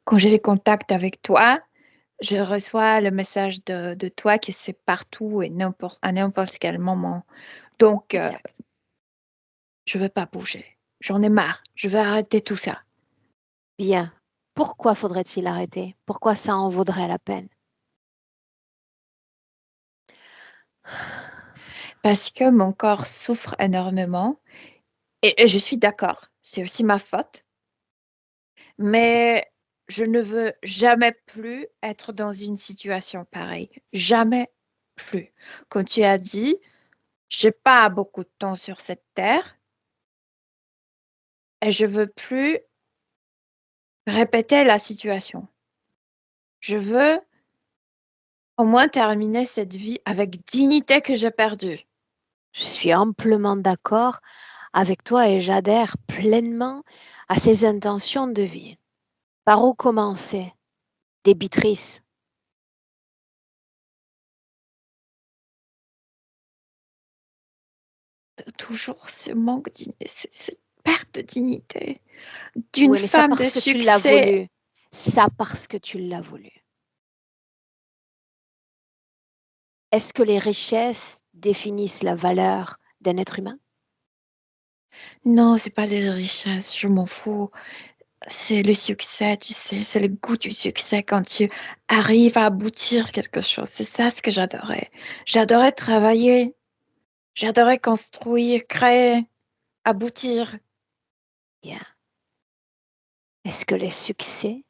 Quand j'ai les contacts avec toi, je reçois le message de toi que c'est partout et à n'importe quel moment. Donc, Exact. je ne veux pas bouger. J'en ai marre. Je veux arrêter tout ça. Bien. Pourquoi faudrait-il arrêter? Pourquoi ça en vaudrait la peine? Parce que mon corps souffre énormément. Et je suis d'accord. C'est aussi ma faute. Mais je ne veux jamais plus être dans une situation pareille. Jamais plus. Comme tu as dit, j'ai pas beaucoup de temps sur cette terre et je veux plus répéter la situation. Je veux au moins terminer cette vie avec dignité que j'ai perdue. Je suis amplement d'accord avec toi et j'adhère pleinement à ces intentions de vie. Par où commencer? Débitrice. Toujours ce manque, cette perte de dignité d'une Oui, mais ça femme de parce que tu l'as succès. voulu. Ça parce que tu l'as voulu. Est-ce que les richesses définissent la valeur d'un être humain? Non, c'est pas les richesses, je m'en fous. C'est le succès, tu sais, c'est le goût du succès quand tu arrives à aboutir quelque chose. C'est ça ce que j'adorais. J'adorais travailler, j'adorais construire, créer, aboutir. Bien. Est-ce que les succès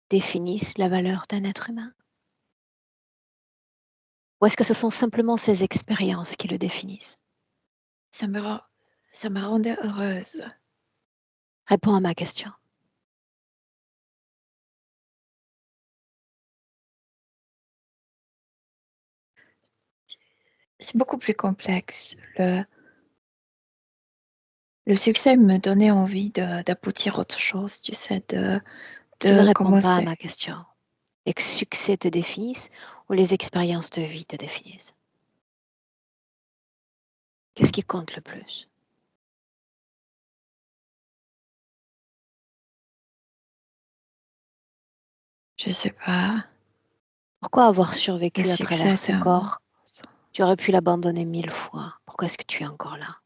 définissent la valeur d'un être humain? Ou est-ce que ce sont simplement ces expériences qui le définissent? Ça me rend, ça me rendait heureuse. Réponds à ma question. C'est beaucoup plus complexe. Le succès me donnait envie d'aboutir autre chose, tu sais, Tu ne de réponds pas à commencer. ma question. Les succès te définissent ou les expériences de vie te définissent? Qu'est-ce qui compte le plus? Je sais pas. Pourquoi avoir Le survécu à succès, travers ce c'est un... corps? Tu aurais pu l'abandonner 1000 fois. Pourquoi est-ce que tu es encore là?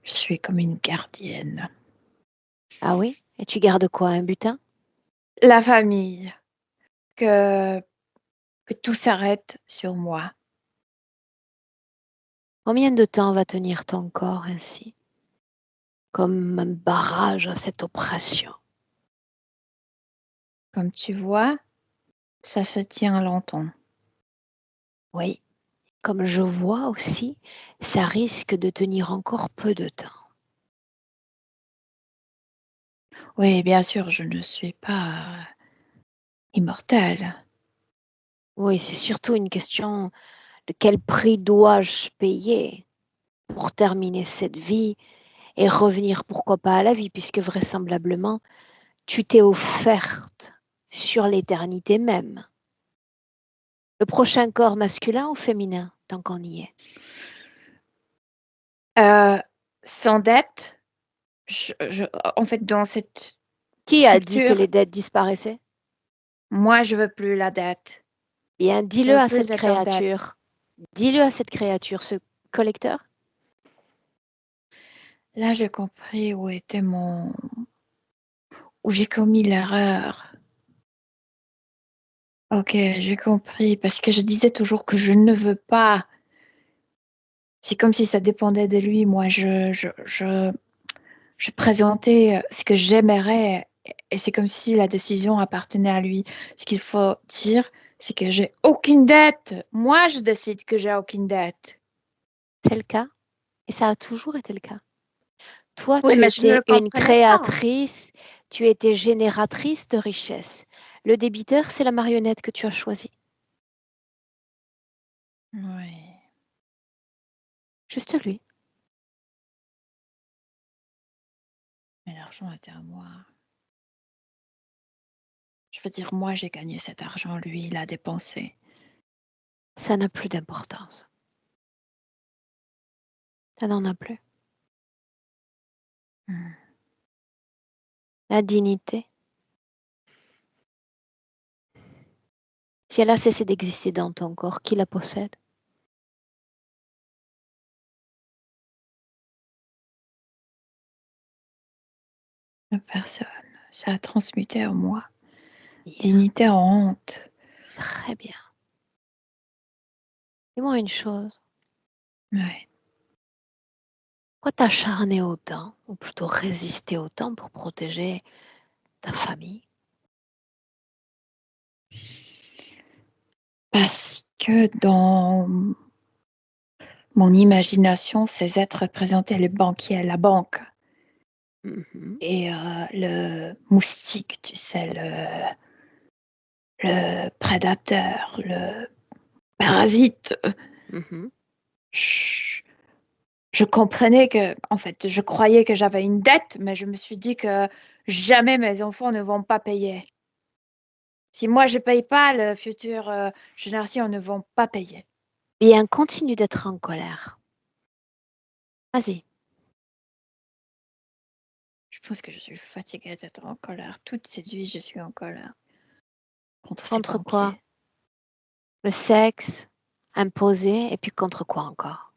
Je suis comme une gardienne. Ah oui? Et tu gardes quoi? Un butin? La famille, que, que tout s'arrête sur moi. Combien de temps va tenir ton corps ainsi? Comme un barrage à cette oppression. Comme tu vois, ça se tient longtemps. Oui, comme je vois aussi, ça risque de tenir encore peu de temps. Oui, bien sûr, je ne suis pas immortelle. Oui, c'est surtout une question de quel prix dois-je payer pour terminer cette vie et revenir pourquoi pas à la vie, puisque vraisemblablement, tu t'es offerte sur l'éternité même. Le prochain corps masculin ou féminin, tant qu'on y est? Euh, Sans dette, en fait, dans cette Qui a dit que structure, les dettes disparaissaient? moi, je veux plus la dette. Bien, Je dis-le veux à plus cette être en dette. créature. Dis-le à cette créature, ce collecteur. Là, j'ai compris où j'ai commis l'erreur. Ok, j'ai compris, parce que je disais toujours que je ne veux pas. C'est comme si ça dépendait de lui. Moi, je présentais ce que j'aimerais et c'est comme si la décision appartenait à lui. Ce qu'il faut dire, c'est que j'ai aucune dette. Moi, je décide que j'ai aucune dette. C'est le cas et ça a toujours été le cas. Toi, Oui, tu mais je ne étais le une comprenais pas. créatrice, tu étais génératrice de richesse. Le débiteur, c'est la marionnette que tu as choisie. Oui, Juste lui. mais l'argent était à moi. Je veux dire, moi, j'ai gagné cet argent. Lui, il a dépensé. Ça n'a plus d'importance. Ça n'en a plus. Hmm. La dignité, Si elle a cessé d'exister dans ton corps, qui la possède? Personne. Ça a transmuté en moi. Bien. Dignité en honte. Très bien. Dis-moi une chose. Ouais. Pourquoi t'acharner autant, ou plutôt résister autant pour protéger ta famille? Parce que dans mon imagination, ces êtres représentaient le banquier, la banque. Mhm. Et le moustique, tu sais, le prédateur, le parasite. Mhm. Je comprenais que, en fait, je croyais que j'avais une dette, mais je me suis dit que jamais mes enfants ne vont pas payer. Si moi je paye pas, les futures générations ne vont pas payer. Bien, continue d'être en colère. Vas-y. Je pense que je suis fatiguée d'être en colère. Toute cette vie, je suis en colère. Contre ces Contre quoi? banquiers. Le sexe imposé, et puis contre quoi encore?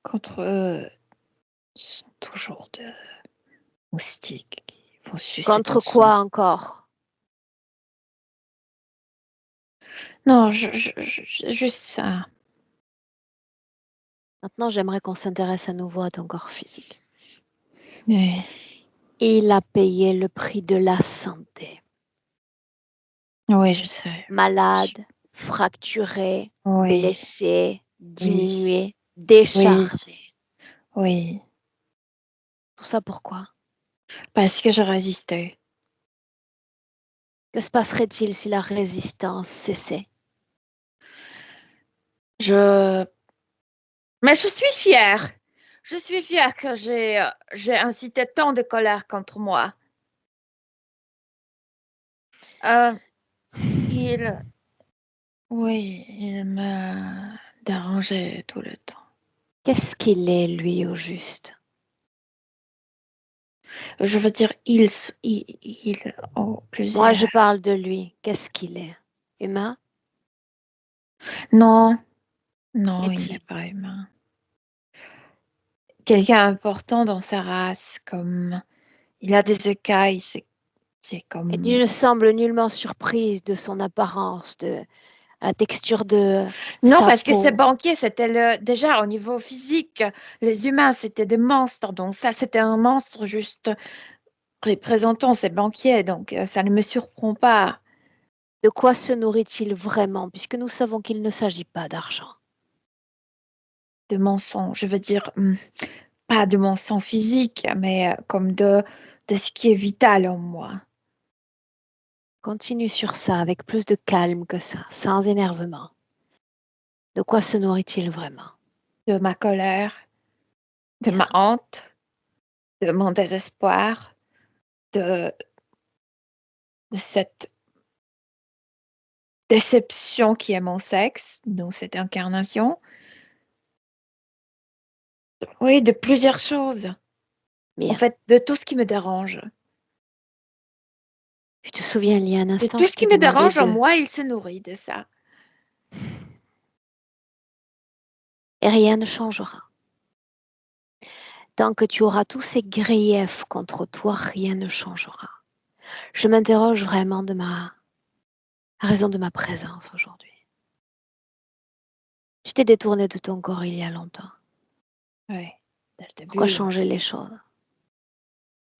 Contre eux, ce sont toujours de moustiques qui vont sucer Contre ton sang. quoi encore? Non, juste ça. Maintenant, j'aimerais qu'on s'intéresse à nouveau à ton corps physique. Oui, Il a payé le prix de la santé. oui, je sais. Malade, fracturé, Oui, blessé, diminué, oui, décharné. oui. Tout ça pourquoi? Parce que je résistais. Que se passerait-il si la résistance cessait? Mais je suis fière. Je suis fière que j'ai incité tant de colère contre moi. Euh, il, oui, il m'a dérangé tout le temps. Qu'est-ce qu'il est, lui, au juste? Je veux dire, oh, Moi, je plusieurs. parle de lui. Qu'est-ce qu'il est? Humain? Non, non, il Qu'est-il? n'est pas humain. Quelqu'un important dans sa race, comme il a des écailles, c'est Et comme. tu ne sembles nullement surprise de son apparence, de la texture de Non, sa parce que ces peau. banquiers, c'était déjà au niveau physique, les humains, c'était des monstres. Donc ça, c'était un monstre juste représentant ces banquiers. Donc ça ne me surprend pas. De quoi se nourrit-il vraiment, puisque nous savons qu'il ne s'agit pas d'argent? De mensonges. Je veux dire, pas de mon sang physique, mais comme de ce qui est vital en moi. Continue sur ça avec plus de calme que ça, sans énervement. De quoi se nourrit-il vraiment? De ma colère, de Bien. ma honte, de mon désespoir, de, de cette déception qui est mon sexe, donc cette incarnation. Oui, de plusieurs choses. En Bien. fait, de tout ce qui me dérange. Tu te souviens, il y a un De instant, tout je ce qui t'ai me demandé dérange en de... moi, il se nourrit de ça. Et rien ne changera. Tant que tu auras tous ces griefs contre toi, rien ne changera. Je m'interroge vraiment de la raison de ma présence aujourd'hui. Tu t'es détourné de ton corps il y a longtemps. Oui, dès le Pourquoi début. changer les choses?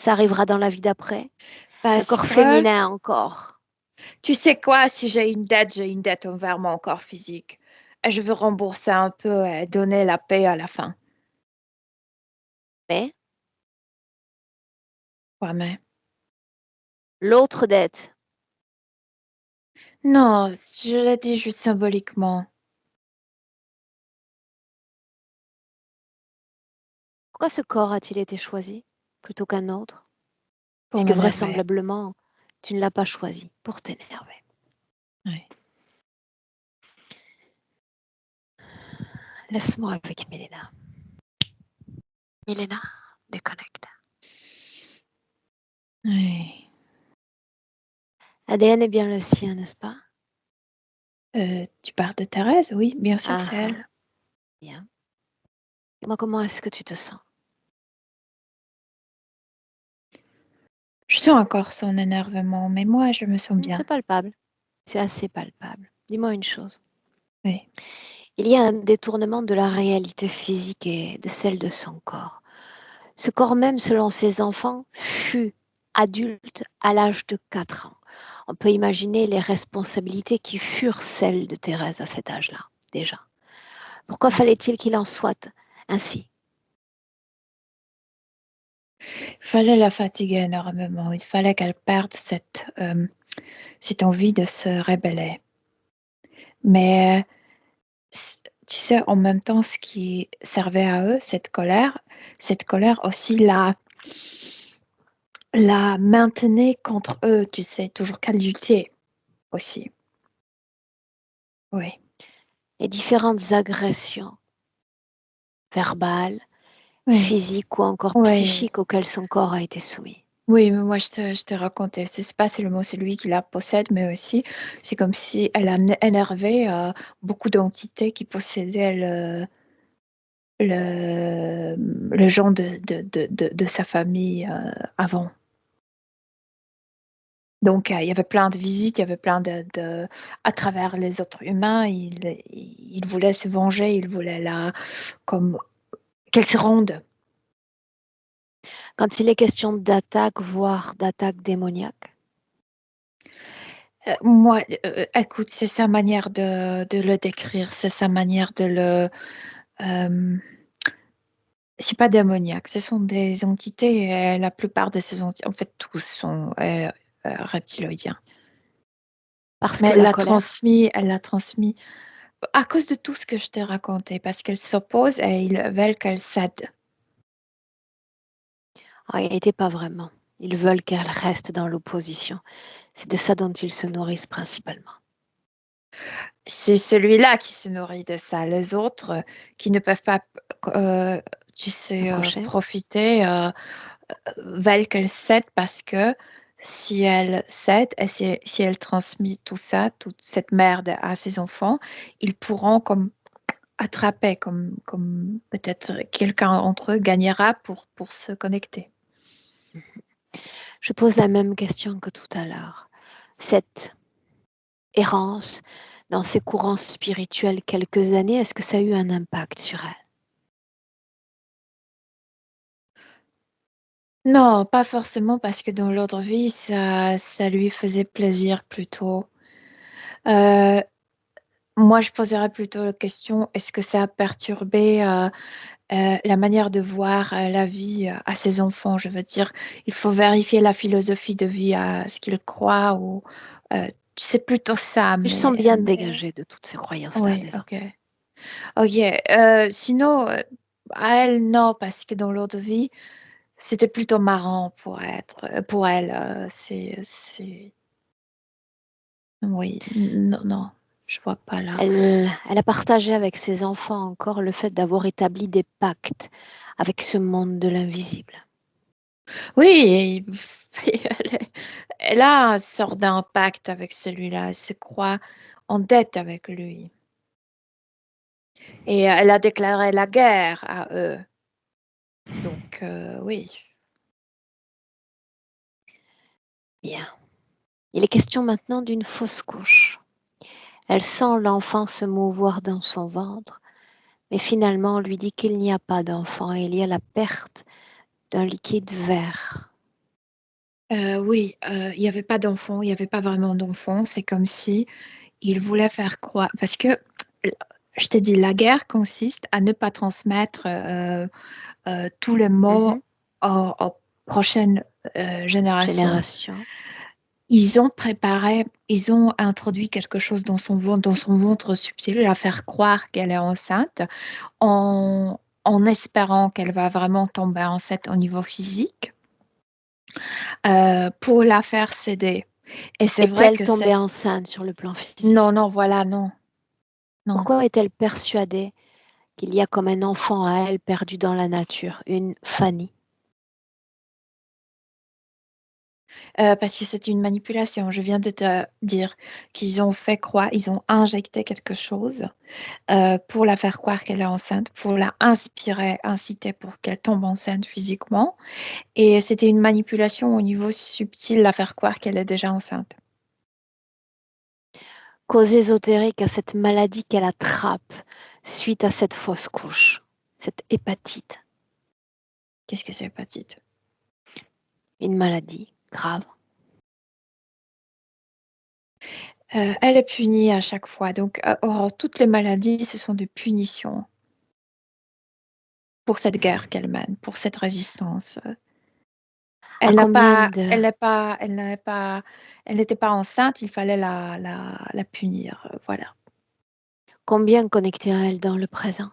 Ça arrivera dans la vie d'après. Le Parce corps que, féminin encore. tu sais quoi, si j'ai une dette envers mon corps physique. Et je veux rembourser un peu et donner la paix à la fin. Mais Ouais, mais l'autre dette, non, je l'ai dit juste symboliquement. pourquoi ce corps a-t-il été choisi plutôt qu'un autre? Pour Puisque m'énerver. vraisemblablement, tu ne l'as pas choisi pour t'énerver. Oui. Laisse-moi avec Milena. Milena, déconnecte. Oui. ADN est bien le sien, n'est-ce pas? Tu parles de Thérèse? Oui, bien sûr que c'est Ah, elle. bien. Dis-moi, comment est-ce que tu te sens? Je sens encore son énervement, mais moi, je me sens bien. C'est palpable. C'est assez palpable. Dis-moi une chose. Oui. Il y a un détournement de la réalité physique et de celle de son corps. Ce corps même, selon ses enfants, fut adulte à l'âge de 4 ans. On peut imaginer les responsabilités qui furent celles de Thérèse à cet âge-là, déjà. Pourquoi fallait-il qu'il en soit ainsi? Il fallait la fatiguer énormément. Il fallait qu'elle perde cette envie de se rébeller. Mais tu sais, en même temps, ce qui servait à eux, cette colère aussi la maintenait contre eux, tu sais, toujours qu'elle luttait aussi. Oui. Les différentes agressions verbales, Oui. physiques ou encore Oui. psychiques auxquelles son corps a été soumis. Oui, mais moi, je te racontais, c'est pas seulement celui qui la possède, mais aussi, c'est comme si elle a énervé beaucoup d'entités qui possédaient le genre de sa famille avant. Donc, il y avait plein de visites, il y avait plein à travers les autres humains, il voulait se venger, il voulait comme, qu'elle se ronde. Quand il est question d'attaque, voire d'attaque démoniaque, Moi, écoute, c'est sa manière de le décrire, c'est sa manière de le... c'est pas démoniaque, ce sont des entités, et la plupart de ces entités, en fait, tous sont reptiloïdiens. parce Mais que la colère elle l'a transmis à cause de tout ce que je t'ai raconté, parce qu'elle s'oppose et ils veulent qu'elle cède. en réalité pas vraiment. Ils veulent qu'elle reste dans l'opposition. C'est de ça dont ils se nourrissent principalement. C'est celui-là qui se nourrit de ça. Les autres qui ne peuvent pas, euh, tu sais, Approcher. profiter, veulent qu'elle cède parce que si elle cède et si elle transmet tout ça, toute cette merde à ses enfants, ils pourront comme attraper, comme peut-être quelqu'un d'entre eux gagnera pour se connecter. Je pose la même question que tout à l'heure. Cette errance dans ces courants spirituels quelques années, est-ce que ça a eu un impact sur elle? Non, pas forcément parce que dans l'autre vie, ça lui faisait plaisir plutôt. Euh, Moi, je poserais plutôt la question, est-ce que ça a perturbé la manière de voir la vie à ses enfants? Je veux dire, il faut vérifier la philosophie de vie à ce qu'ils croient ou c'est plutôt ça, Je sens bien mais dégagée de toutes ces croyances-là, oui, désolé. ok. Ok, sinon, à elle, non, parce que dans l'autre vie, c'était plutôt marrant pour elle. Oui, non, non, je vois pas là. Elle a partagé avec ses enfants encore le fait d'avoir établi des pactes avec ce monde de l'invisible. Oui, elle a une sorte d'impact avec celui-là. Elle se croit en dette avec lui. Et elle a déclaré la guerre à eux. Donc, oui. Bien. Il est question maintenant d'une fausse couche. Elle sent l'enfant se mouvoir dans son ventre, mais finalement on lui dit qu'il n'y a pas d'enfant et il y a la perte d'un liquide vert. Oui, il n'y avait pas d'enfant, il n'y avait pas vraiment d'enfant. C'est comme si il voulait faire croire. Parce que, je t'ai dit, la guerre consiste à ne pas transmettre tous les mots Mhm. aux prochaines générations. Génération. Ils ont introduit quelque chose dans son ventre subtil, la faire croire qu'elle est enceinte, en espérant qu'elle va vraiment tomber enceinte au niveau physique, pour la faire céder. Et c'est vrai Est-elle que tombée c'est... enceinte sur le plan Non, physique? non, voilà, non, non. Pourquoi est-elle persuadée qu'il y a comme un enfant à elle perdu dans la nature, une Fanny? Parce que c'est une manipulation. Je viens de te dire qu'ils ont fait croire, ils ont injecté quelque chose pour la faire croire qu'elle est enceinte, pour la inspirer, inciter pour qu'elle tombe enceinte physiquement. Et c'était une manipulation au niveau subtil, la faire croire qu'elle est déjà enceinte. Cause ésotérique à cette maladie qu'elle attrape suite à cette fausse couche, cette hépatite, Qu'est-ce que c'est hépatite? une maladie grave. Elle est punie à chaque fois. Donc, toutes les maladies, ce sont des punitions pour cette guerre qu'elle mène, pour cette résistance. À combien de... Elle n'était pas enceinte, il fallait la punir. Voilà. Combien connecterait-elle dans le présent?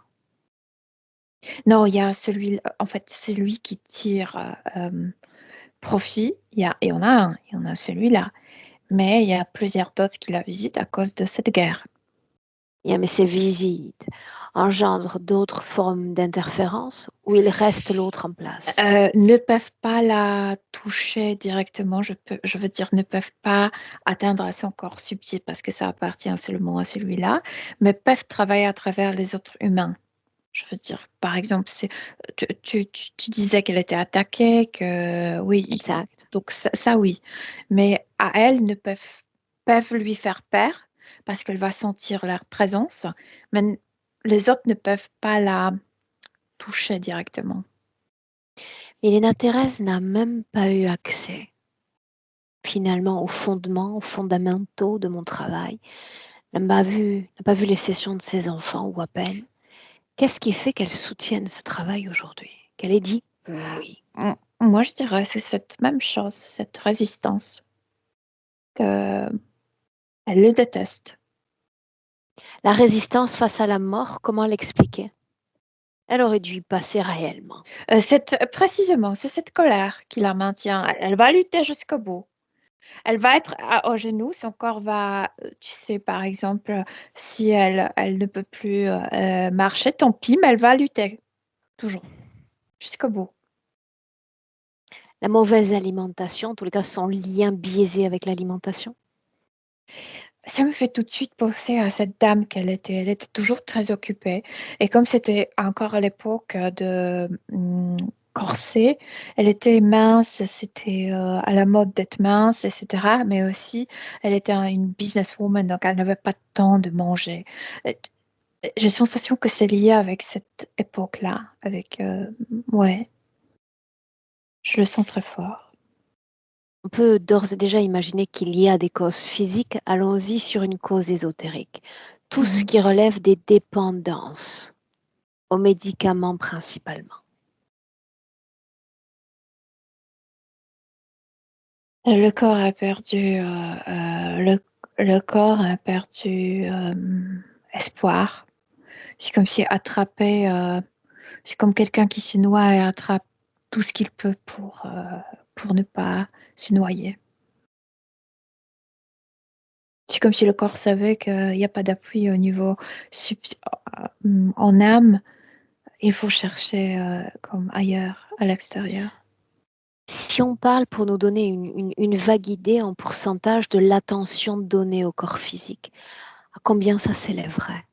Non, il y a celui, en fait, c'est lui qui tire profit. Il y en a un, il y en a celui-là. Mais il y a plusieurs d'autres qui la visitent à cause de cette guerre. Mais ces visites engendrent d'autres formes d'interférence ou il reste l'autre en place? Ne peuvent pas la toucher directement, je veux dire, ne peuvent pas atteindre à son corps subtil parce que ça appartient seulement à celui-là, mais peuvent travailler à travers les autres humains. Je veux dire, par exemple, tu disais qu'elle était attaquée, que oui, Exact. donc ça oui, mais à elle peuvent lui faire peur parce qu'elle va sentir leur présence, mais les autres ne peuvent pas la toucher directement. Elena Thérèse n'a même pas eu accès finalement aux fondements, aux fondamentaux de mon travail. Elle n'a pas vu les sessions de ses enfants ou à peine. Qu'est-ce qui fait qu'elle soutienne ce travail aujourd'hui? Qu'elle ait dit oui. Moi, je dirais c'est cette même chose, cette résistance, que elle le déteste. La résistance face à la mort, comment l'expliquer? Elle aurait dû y passer réellement. Précisément, c'est cette colère qui la maintient. Elle va lutter jusqu'au bout. Elle va être au genou, son corps va, tu sais, par exemple, si elle ne peut plus marcher, tant pis, mais elle va lutter, toujours, jusqu'au bout. La mauvaise alimentation, en tous les cas, son lien biaisé avec l'alimentation. Ça me fait tout de suite penser à cette dame qu'elle était. Elle était toujours très occupée. Et comme c'était encore à l'époque de corset, elle était mince, c'était à la mode d'être mince, etc. Mais aussi, elle était une businesswoman, donc elle n'avait pas de temps de manger. Euh, J'ai sensation que c'est lié avec cette époque-là, ouais, je le sens très fort. On peut d'ores et déjà imaginer qu'il y a des causes physiques. Allons-y sur une cause ésotérique. Tout ce Mhm. qui relève des dépendances aux médicaments principalement. Le corps a perdu, le corps a perdu espoir. C'est comme si attraper, c'est comme quelqu'un qui se noie et attrape tout ce qu'il peut pour ne pas se noyer. C'est comme si le corps savait qu'il n'y a pas d'appui au niveau en âme. Il faut chercher comme ailleurs, à l'extérieur. Si on parle pour nous donner une vague idée en pourcentage de l'attention donnée au corps physique, à combien ça s'élèverait?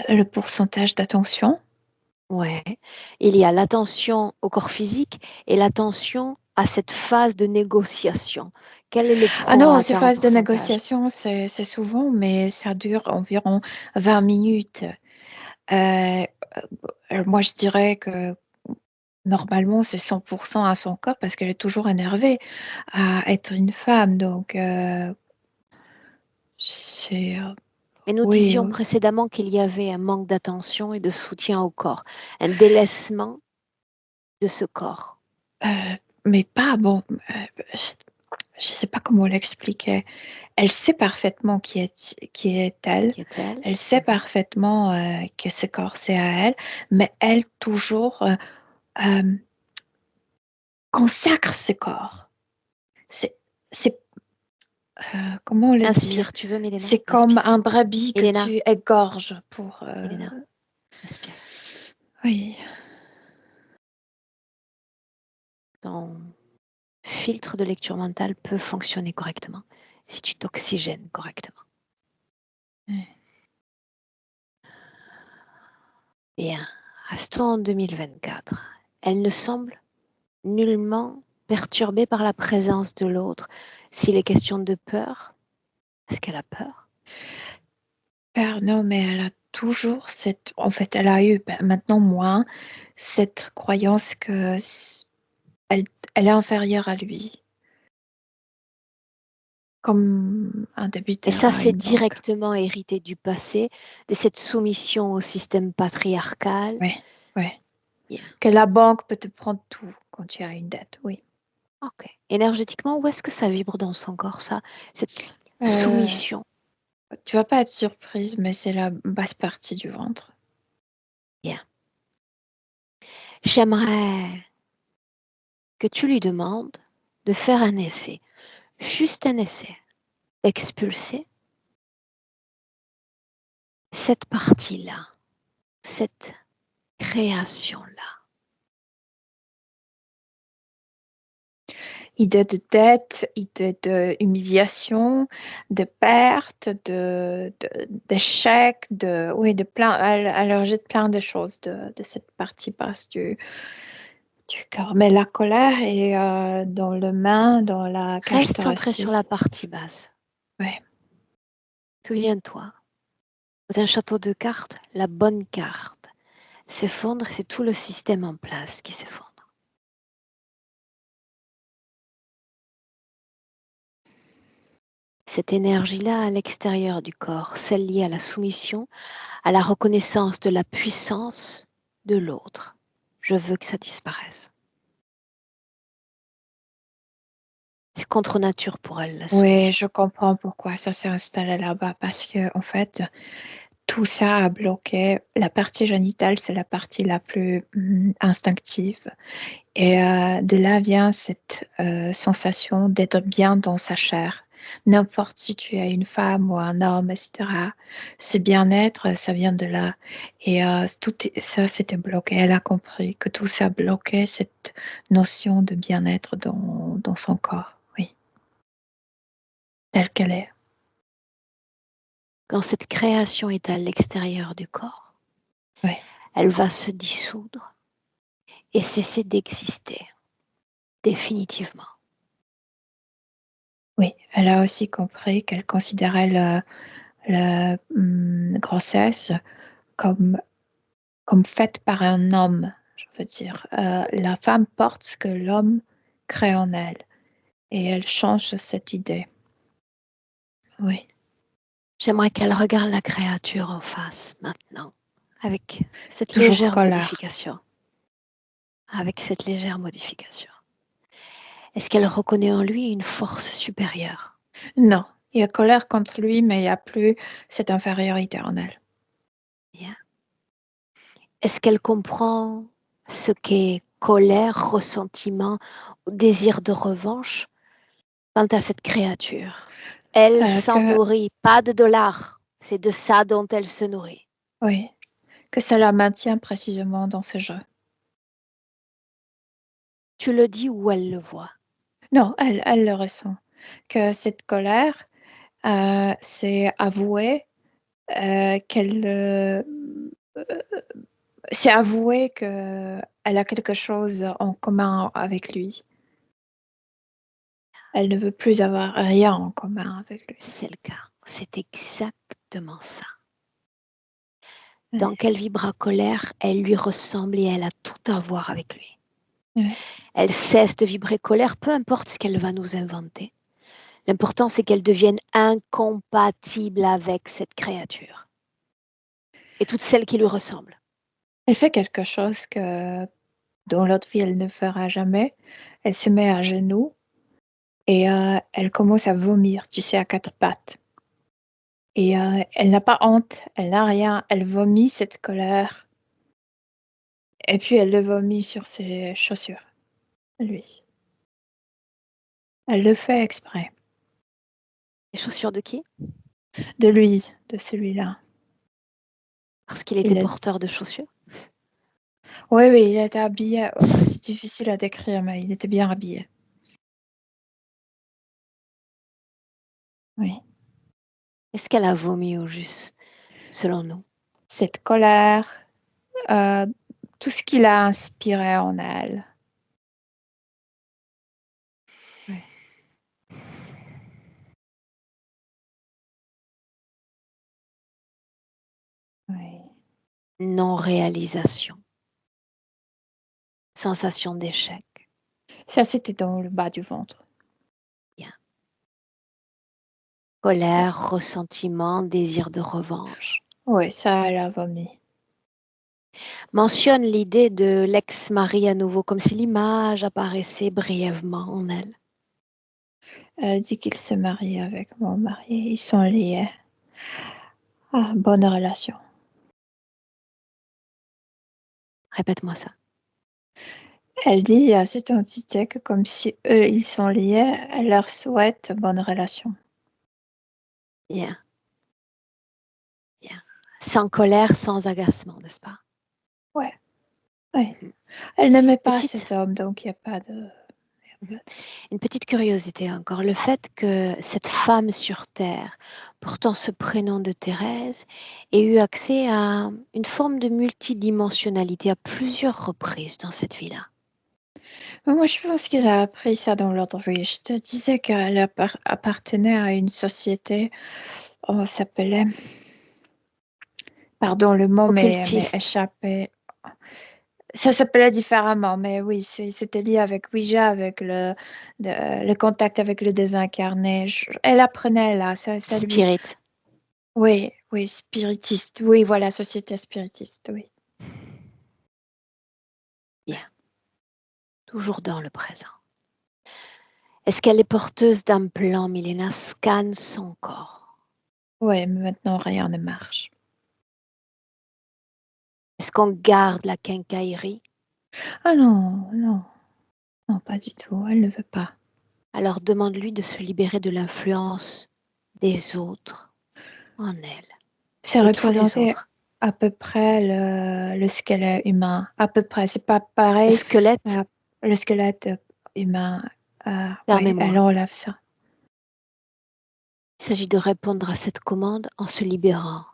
Le pourcentage d'attention. Ouais. Il y a l'attention au corps physique et l'attention à cette phase de négociation. Quel est le Ah non, ces prorata en phases de pourcentage? négociation, c'est souvent, mais ça dure environ 20 minutes. Euh, Moi, je dirais que normalement, c'est 100% à son corps parce qu'elle est toujours énervée à être une femme. Donc, c'est... Mais nous oui, disions précédemment qu'il y avait un manque d'attention et de soutien au corps, un délaissement de ce corps. mais pas bon. Je ne sais pas comment l'expliquer. Elle sait parfaitement qui est-elle. Qui est-elle? Elle sait parfaitement que ce corps, c'est à elle, mais elle toujours euh, consacre ce corps. C'est, c'est comment le dire? Inspire, tu veux, Mélena? C'est comme Inspire. un brebis que Mélena, tu égorges pour. Mélena, inspire. Oui. ton filtre de lecture mentale peut fonctionner correctement si tu t'oxygènes correctement. Bien, restons en 2024. Elle ne semble nullement perturbée par la présence de l'autre. S'il est question de peur, est-ce qu'elle a peur? Peur, non, mais elle a toujours cette... En fait, elle a eu, maintenant moins, cette croyance que elle est inférieure à lui. Comme un Et débiteur ça, à c'est une banque. directement hérité du passé, de cette soumission au système patriarcal. Oui, oui. Bien. Que la banque peut te prendre tout quand tu as une dette, oui. Ok. Énergétiquement, où est-ce que ça vibre dans son corps, ça, cette Euh, soumission? Tu vas pas être surprise, mais c'est la basse partie du ventre. Bien. J'aimerais que tu lui demandes de faire un essai, juste un essai, expulser cette partie-là, cette création-là. Idée de dette, idée d'humiliation, de perte, d'échec, oui, de plein, elle rejette plein de choses de cette partie basse du cœur. Mais la colère est dans le main, dans la cage Reste centré sur thoracique. la partie basse. Ouais. Souviens-toi, dans un château de cartes, la bonne carte s'effondre et c'est tout le système en place qui s'effondre. Cette énergie-là à l'extérieur du corps, celle liée à la soumission, à la reconnaissance de la puissance de l'autre, je veux que ça disparaisse. C'est contre nature pour elle, la Oui, soumission. je comprends pourquoi ça s'est installé là-bas, parce que en fait, tout ça a bloqué. La partie génitale, c'est la partie la plus instinctive. Et de là vient cette sensation d'être bien dans sa chair. N'importe si tu es une femme ou un homme, etc. Ce bien-être, ça vient de là. Et ça, c'était bloqué. Elle a compris que tout ça bloquait cette notion de bien-être dans son corps. Oui, telle qu'elle est. Quand cette création est à l'extérieur du corps, Oui. elle va se dissoudre et cesser d'exister définitivement. Oui, elle a aussi compris qu'elle considérait la grossesse comme faite par un homme, je veux dire. La femme porte ce que l'homme crée en elle et elle change cette idée. Oui. J'aimerais qu'elle regarde la créature en face maintenant, avec cette Toujours légère colère. modification. Avec cette légère modification. Est-ce qu'elle reconnaît en lui une force supérieure? Non, il y a colère contre lui, mais il n'y a plus cette infériorité en elle. Bien. Est-ce qu'elle comprend ce qu'est colère, ressentiment ou désir de revanche quant à cette créature? Elle s'en nourrit, pas de dollars. C'est de ça dont elle se nourrit. Oui, que ça la maintient précisément dans ce jeu. Tu le dis ou elle le voit? Non, elle le ressent. Que cette colère, c'est avouer qu'elle... c'est avouer qu'elle a quelque chose en commun avec lui. Elle ne veut plus avoir rien en commun avec lui. C'est le cas. C'est exactement ça. Ouais. Dans quelle vibra colère, elle lui ressemble et elle a tout à voir avec lui. Ouais. Elle cesse de vibrer colère, peu importe ce qu'elle va nous inventer. L'important, c'est qu'elle devienne incompatible avec cette créature et toutes celles qui lui ressemblent. Elle fait quelque chose que dans l'autre vie, elle ne fera jamais. Elle se met à genoux et elle commence à vomir, tu sais, à quatre pattes. Et elle n'a pas honte, elle n'a rien, elle vomit cette colère. Et puis elle le vomit sur ses chaussures, lui. Elle le fait exprès. Les chaussures de qui? De lui, de celui-là. Parce qu'il était porteur de chaussures. Oui, oui, il était habillé. C'est difficile à décrire, mais il était bien habillé. Oui. Est-ce qu'elle a vomi au juste, selon nous? Cette colère, tout ce qu'il a inspiré en elle. Oui. Oui. Non-réalisation. Sensation d'échec. Ça, c'était dans le bas du ventre. Bien. Colère, ressentiment, désir de revanche. Oui, ça, elle a vomi. Mentionne l'idée de l'ex-mari à nouveau, comme si l'image apparaissait brièvement en elle. Elle dit qu'il se marie avec mon mari. Ils sont liés. Ah, bonne relation. Répète-moi ça. Elle dit à cette entité que comme si eux, ils sont liés, elle leur souhaite bonne relation. Bien. Bien. Sans colère, sans agacement, n'est-ce pas? Ouais, ouais. Elle n'aimait pas Petite, cet homme, donc il n'y a pas de... une petite curiosité encore. Le fait que cette femme sur Terre, portant ce prénom de Thérèse, ait eu accès à une forme de multidimensionnalité à plusieurs reprises dans cette vie-là. Mais moi, je pense qu'elle a appris ça dans l'ordre. Oui, je te disais qu'elle appartenait à une société, on s'appelait... Pardon, le mot m'est Occultiste, échappé. Ça s'appelait différemment, mais oui, c'était lié avec Ouija, avec le contact avec le désincarné. Elle apprenait là, ça lui... spirit. Oui, oui, spiritiste. Oui, voilà, société spiritiste, oui. Bien. Toujours dans le présent. Est-ce qu'elle est porteuse d'un plan, Milena? Scanne son corps. Oui, mais maintenant, rien ne marche. Est-ce qu'on garde la quincaillerie? Ah non, non, non, pas du tout. Elle ne veut pas. Alors demande-lui de se libérer de l'influence des autres en elle, C'est de tous les représenté autres. à peu près le squelette humain. À peu près, c'est pas Le pareil. squelette, mais le squelette humain, oui, elle permets-moi. enlève ça. Il s'agit de répondre à cette commande en se libérant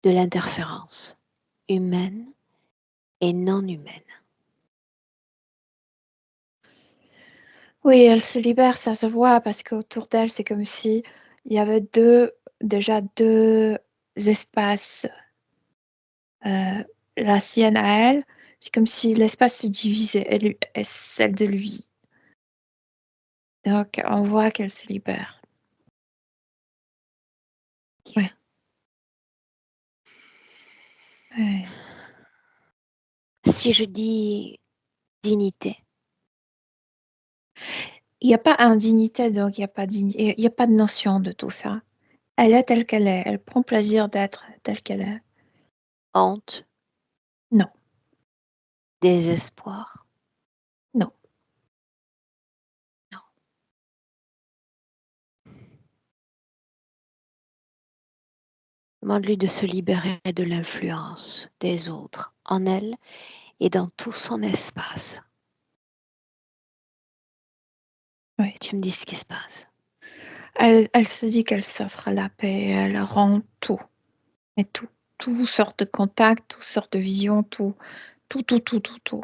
de l'interférence humaine et non humaine. Oui, elle se libère, ça se voit, parce qu'autour d'elle, c'est comme si il y avait déjà deux espaces. Euh, la sienne à elle, c'est comme si l'espace se divisait, elle et celle de lui. Donc, on voit qu'elle se libère. Ouais. Ouais. Si je dis dignité, Il n'y a pas indignité, donc il n'y a pas il y a pas de notion de tout ça. Elle est telle qu'elle est. Elle prend plaisir d'être telle qu'elle est. honte, Non, désespoir, non. non. Demande-lui de se libérer de l'influence des autres en elle et dans tout son espace. Oui. Et tu me dis ce qui se passe. Elle se dit qu'elle s'offre la paix. Elle rend tout. Mais tout. Tout sorte de contact, tout sorte de vision, tout. Tout, tout, tout, tout, tout.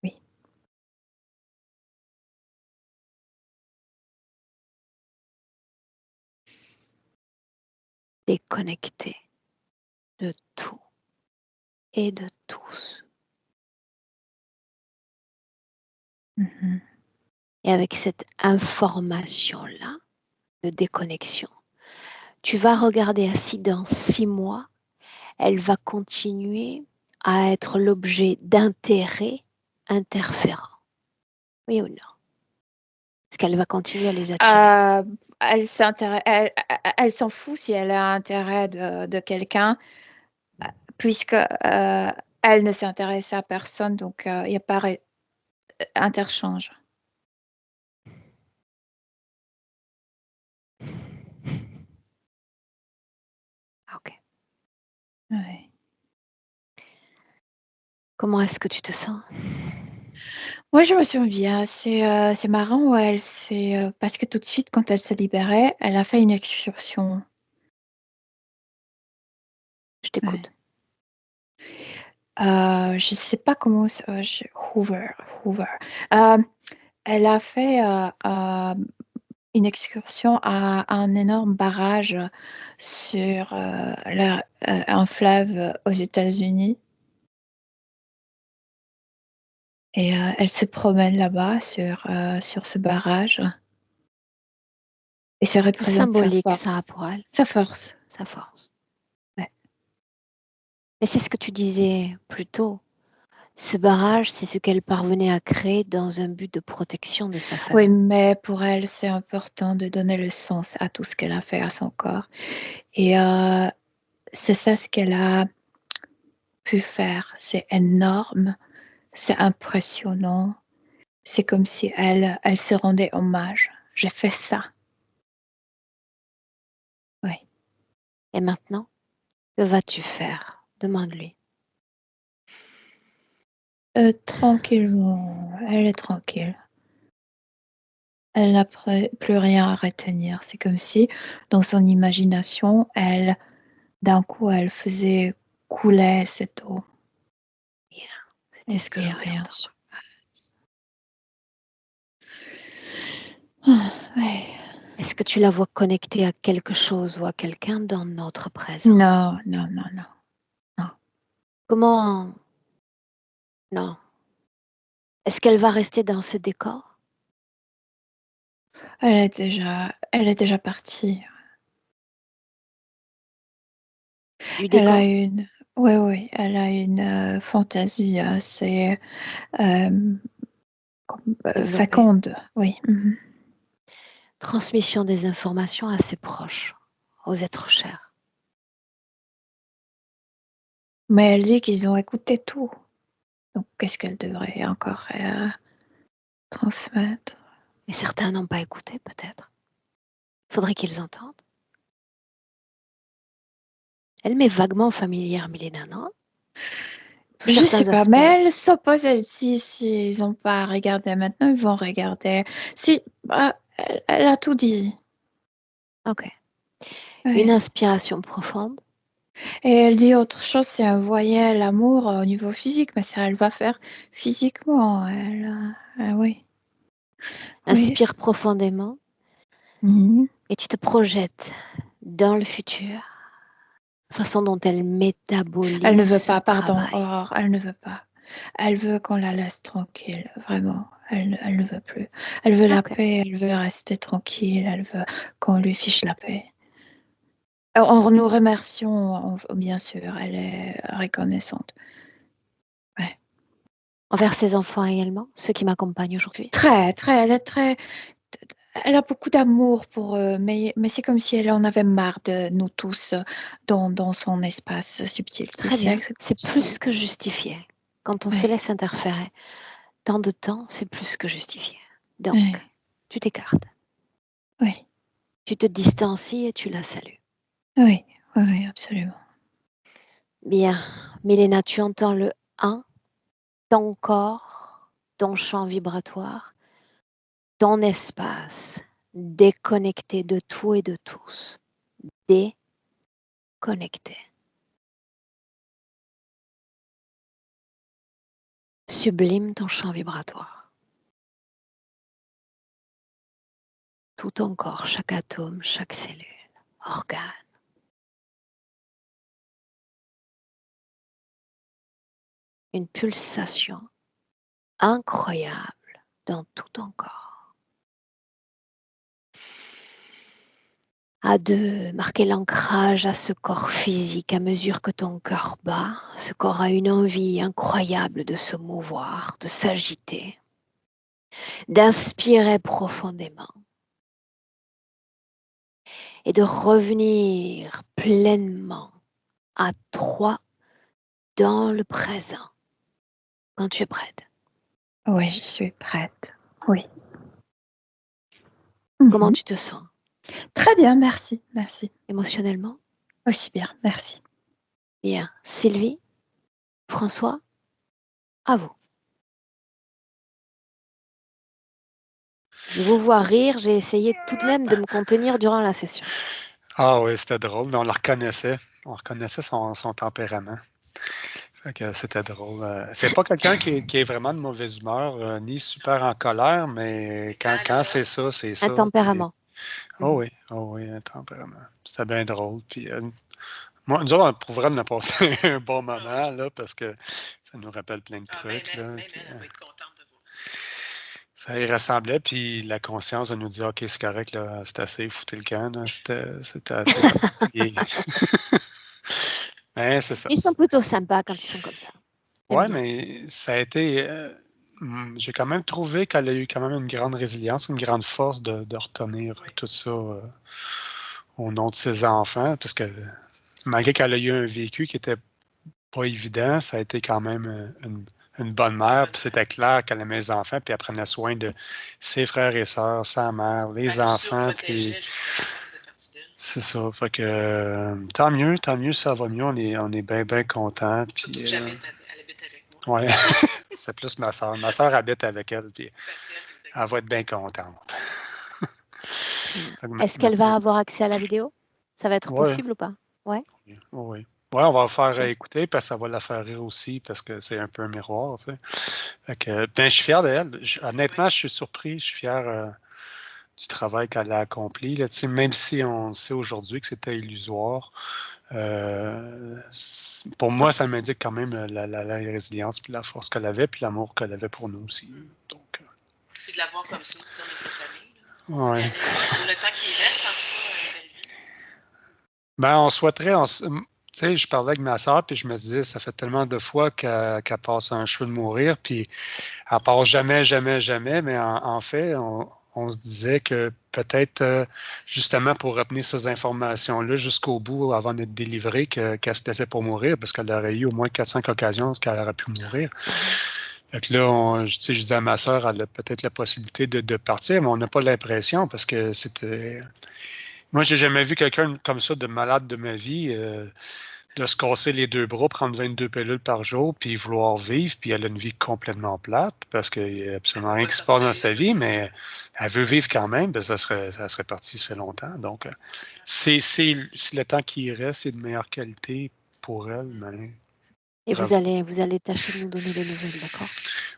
Oui. Déconnecté de tout et de tous. Mhm. Et avec cette information-là de déconnexion, tu vas regarder si dans 6 mois, elle va continuer à être l'objet d'intérêts interférents. Oui ou non? Est-ce qu'elle va continuer à les attirer? Euh, elle s'en fout si elle a intérêt de quelqu'un, puisque elle ne s'intéresse à personne, donc il n'y a pas interchange. Ok. Ouais. Comment est-ce que tu te sens? Moi, je me sens bien. C'est marrant, parce que tout de suite, quand elle s'est libérée, elle a fait une excursion. Je Ouais. t'écoute. Je sais pas comment Hoover. Euh, Elle a fait une excursion à un énorme barrage sur un fleuve aux États-Unis. Et elle se promène là-bas sur ce barrage. Et ça Quel représente sa symbolique ça a force. pour elle, Sa force. sa force. Ouais. Mais c'est ce que tu disais plus tôt. Ce barrage, c'est ce qu'elle parvenait à créer dans un but de protection de sa Oui, famille. mais pour elle, c'est important de donner le sens à tout ce qu'elle a fait à son corps. Et c'est ça ce qu'elle a pu faire. C'est énorme, c'est impressionnant. C'est comme si elle se rendait hommage. J'ai fait ça. Oui. Et maintenant, que vas-tu faire? Demande-lui. Tranquillement, elle est tranquille. Elle n'a plus rien à retenir. C'est comme si, dans son imagination, d'un coup, elle faisait couler cette eau. C'était ce que je voulais rien. entendre. Ouais. Est-ce que tu la vois connectée à quelque chose ou à quelqu'un dans notre présent? Non. Comment? Non. Est-ce qu'elle va rester dans ce décor? Elle est déjà partie. Du Elle a décor? oui, elle a une fantaisie assez Développée. féconde. Oui. Mhm. Transmission des informations à ses proches, aux êtres chers. Mais elle dit qu'ils ont écouté tout. Donc, qu'est-ce qu'elle devrait encore transmettre? Mais certains n'ont pas écouté, peut-être. Il faudrait qu'ils entendent. Elle m'est vaguement familière, Milena, non? Sous Je sais certains pas, aspects. mais elle s'oppose, si ils n'ont pas regardé maintenant, ils vont regarder. Si, elle a tout dit. Ok. Ouais. Une inspiration profonde. Et elle dit autre chose, c'est un voyait l'amour au niveau physique, mais ça, elle va faire physiquement. Oui. Inspire profondément Mhm. et tu te projettes dans le futur. La façon dont elle métabolise Elle ne veut ce pas, pardon, travail. Aurore, elle ne veut pas. Elle veut qu'on la laisse tranquille, vraiment. Elle ne veut plus. Elle veut la Ok. paix, elle veut rester tranquille, elle veut qu'on lui fiche la paix. En nous remercions, bien sûr, elle est reconnaissante. Ouais. Envers ses enfants également, ceux qui m'accompagnent aujourd'hui. Très, elle a beaucoup d'amour pour eux, mais c'est comme si elle en avait marre de nous tous dans son espace subtil. Tu Très sais, bien. c'est C'est comme ça. plus que justifié. Quand on se Ouais. laisse interférer tant de temps, c'est plus que justifié. Donc, Ouais. tu t'écartes. Oui, Tu te distancies et tu la salues. oui, oui, absolument. Bien. Milena, tu entends le 1, ton corps, ton champ vibratoire, ton espace, déconnecté de tout et de tous. Déconnecté. Sublime ton champ vibratoire. Tout ton corps, chaque atome, chaque cellule, organe. Une pulsation incroyable dans tout ton corps. À deux, marquer l'ancrage à ce corps physique à mesure que ton cœur bat. Ce corps a une envie incroyable de se mouvoir, de s'agiter, d'inspirer profondément et de revenir pleinement à 3 dans le présent quand tu es prête. Oui, je suis prête. Oui. Comment Mhm. tu te sens Très bien, merci. émotionnellement? Aussi bien, merci. Bien. Sylvie? François? À vous. Je vous vois rire, j'ai essayé tout de même de me contenir durant la session. Ah oui, c'était drôle, mais on le reconnaissait. On reconnaissait son tempérament. Fait que c'était drôle. C'est pas quelqu'un qui est vraiment de mauvaise humeur, ni super en colère, mais quand c'est ça, c'est ça. Un tempérament. Oh oui, un tempérament. C'était bien drôle. Puis, moi, nous autres, pour vrai, on a passé un bon moment, là, parce que ça nous rappelle plein de trucs. Là, Même puis, elle va être contente de voir ça. ça y ressemblait, puis la conscience de nous dire, OK, c'est correct, là, c'est assez, foutez le camp, là, c'était assez particulier. Mais c'est ça. Ils sont plutôt sympas quand ils sont comme ça. J'aime Ouais, bien. mais ça a été. J'ai quand même trouvé qu'elle a eu quand même une grande résilience, une grande force de retenir Oui. tout ça au nom de ses enfants, parce que malgré qu'elle a eu un vécu qui était pas évident, ça a été quand même une bonne mère, puis c'était clair qu'elle aimait les enfants, puis elle prenait soin de ses frères et sœurs, sa mère, les Elle nous enfants, puis surprotégeait, justement, ça faisait partie d'elle. c'est ça. Fait que tant mieux, ça va mieux, on est bien contents. Surtout Puis, que elle habite avec moi. ouais, c'est plus ma soeur. Ma soeur habite avec elle, puis C'est elle qui est elle va être bien contente. Est-ce qu'elle va avoir accès à la vidéo? Ça va être Oui, possible ou pas? Ouais. oui. Ouais, on va la faire Ok. écouter parce que ça va la faire rire aussi parce que c'est un peu un miroir, tu sais. Fait que, ben, je suis fier d'elle. Honnêtement, je suis surpris, je suis fier du travail qu'elle a accompli. Là, tu sais, même si on sait aujourd'hui que c'était illusoire, pour moi, ça m'indique quand même la résilience, puis la force qu'elle avait, puis l'amour qu'elle avait pour nous aussi. Donc, Puis de la voir comme ça aussi, on est sa famille. ouais. Pour le temps qui reste, en tout cas, une belle vie. Ben, on souhaiterait, tu sais, je parlais avec ma soeur, puis je me disais, ça fait tellement de fois qu'elle passe un cheveu de mourir, puis elle passe jamais, mais en fait, on se disait que peut-être, justement, pour retenir ces informations-là jusqu'au bout, avant d'être délivrée, qu'elle se laissait pour mourir, parce qu'elle aurait eu au moins 4-5 occasions qu'elle aurait pu mourir. Fait que là, tu sais, je disais à ma soeur, elle a peut-être la possibilité de partir, mais on n'a pas l'impression, parce que c'était... Moi, j'ai jamais vu quelqu'un comme ça de malade de ma vie, de se casser les deux bras, prendre 22 pilules par jour, puis vouloir vivre, puis elle a une vie complètement plate, parce qu'il n'y a absolument rien qui se passe dans sa vie, mais elle veut vivre quand même, parce que ça serait parti ça fait longtemps. Donc, si le temps qui reste est de meilleure qualité pour elle, ben, Et bravo. vous allez tâcher de nous donner des nouvelles, d'accord?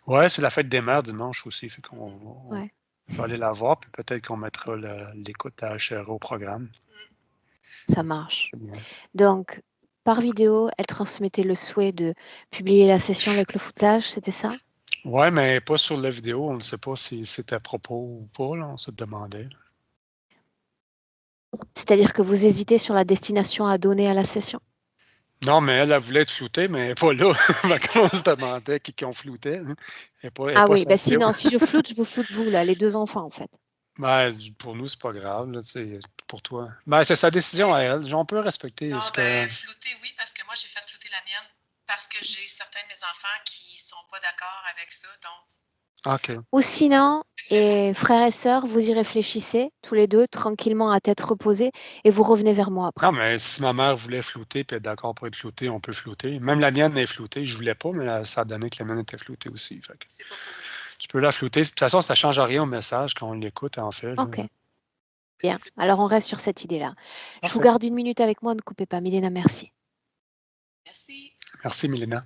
Ouais, c'est la fête des mères dimanche aussi, fait qu'on Ouais. va aller la voir, puis peut-être qu'on mettra l'écoute à HRA au programme. Ça marche. Donc, par vidéo, elle transmettait le souhait de publier la session avec le footage, c'était ça? Ouais, mais pas sur la vidéo. On ne sait pas si c'était à propos ou pas, là, on se demandait. C'est-à-dire que vous hésitez sur la destination à donner à la session? Non, mais elle voulait être floutée, mais elle n'est pas là. Fait qu'on se demandait qui on floutait. Hein. Elle n'est Ah pas oui, sur ben la vidéo. sinon, si je vous floute vous, là, les deux enfants, en fait. Ben, pour nous, c'est pas grave, là, tu sais, pour toi. Ben, c'est sa décision à elle. On peut respecter Non, ce ben, que. flouter, oui, parce que moi, j'ai fait flouter la mienne parce que j'ai certains de mes enfants qui sont pas d'accord avec ça. Donc, OK. Ou sinon, et frères et sœurs, vous y réfléchissez, tous les deux, tranquillement, à tête reposée, et vous revenez vers moi après. Non, mais si ma mère voulait flouter puis être d'accord pour être floutée, on peut flouter. Même la mienne est floutée. Je voulais pas, mais ça a donné que la mienne était floutée aussi. Fait que c'est pas pour rien. tu peux la flouter. De toute façon, ça ne change rien au message quand on l'écoute, en fait. Là. Ok, bien. Alors on reste sur cette idée-là. Je vous Parfait. garde une minute avec moi, ne coupez pas. Milena, merci. Merci. Merci, Milena.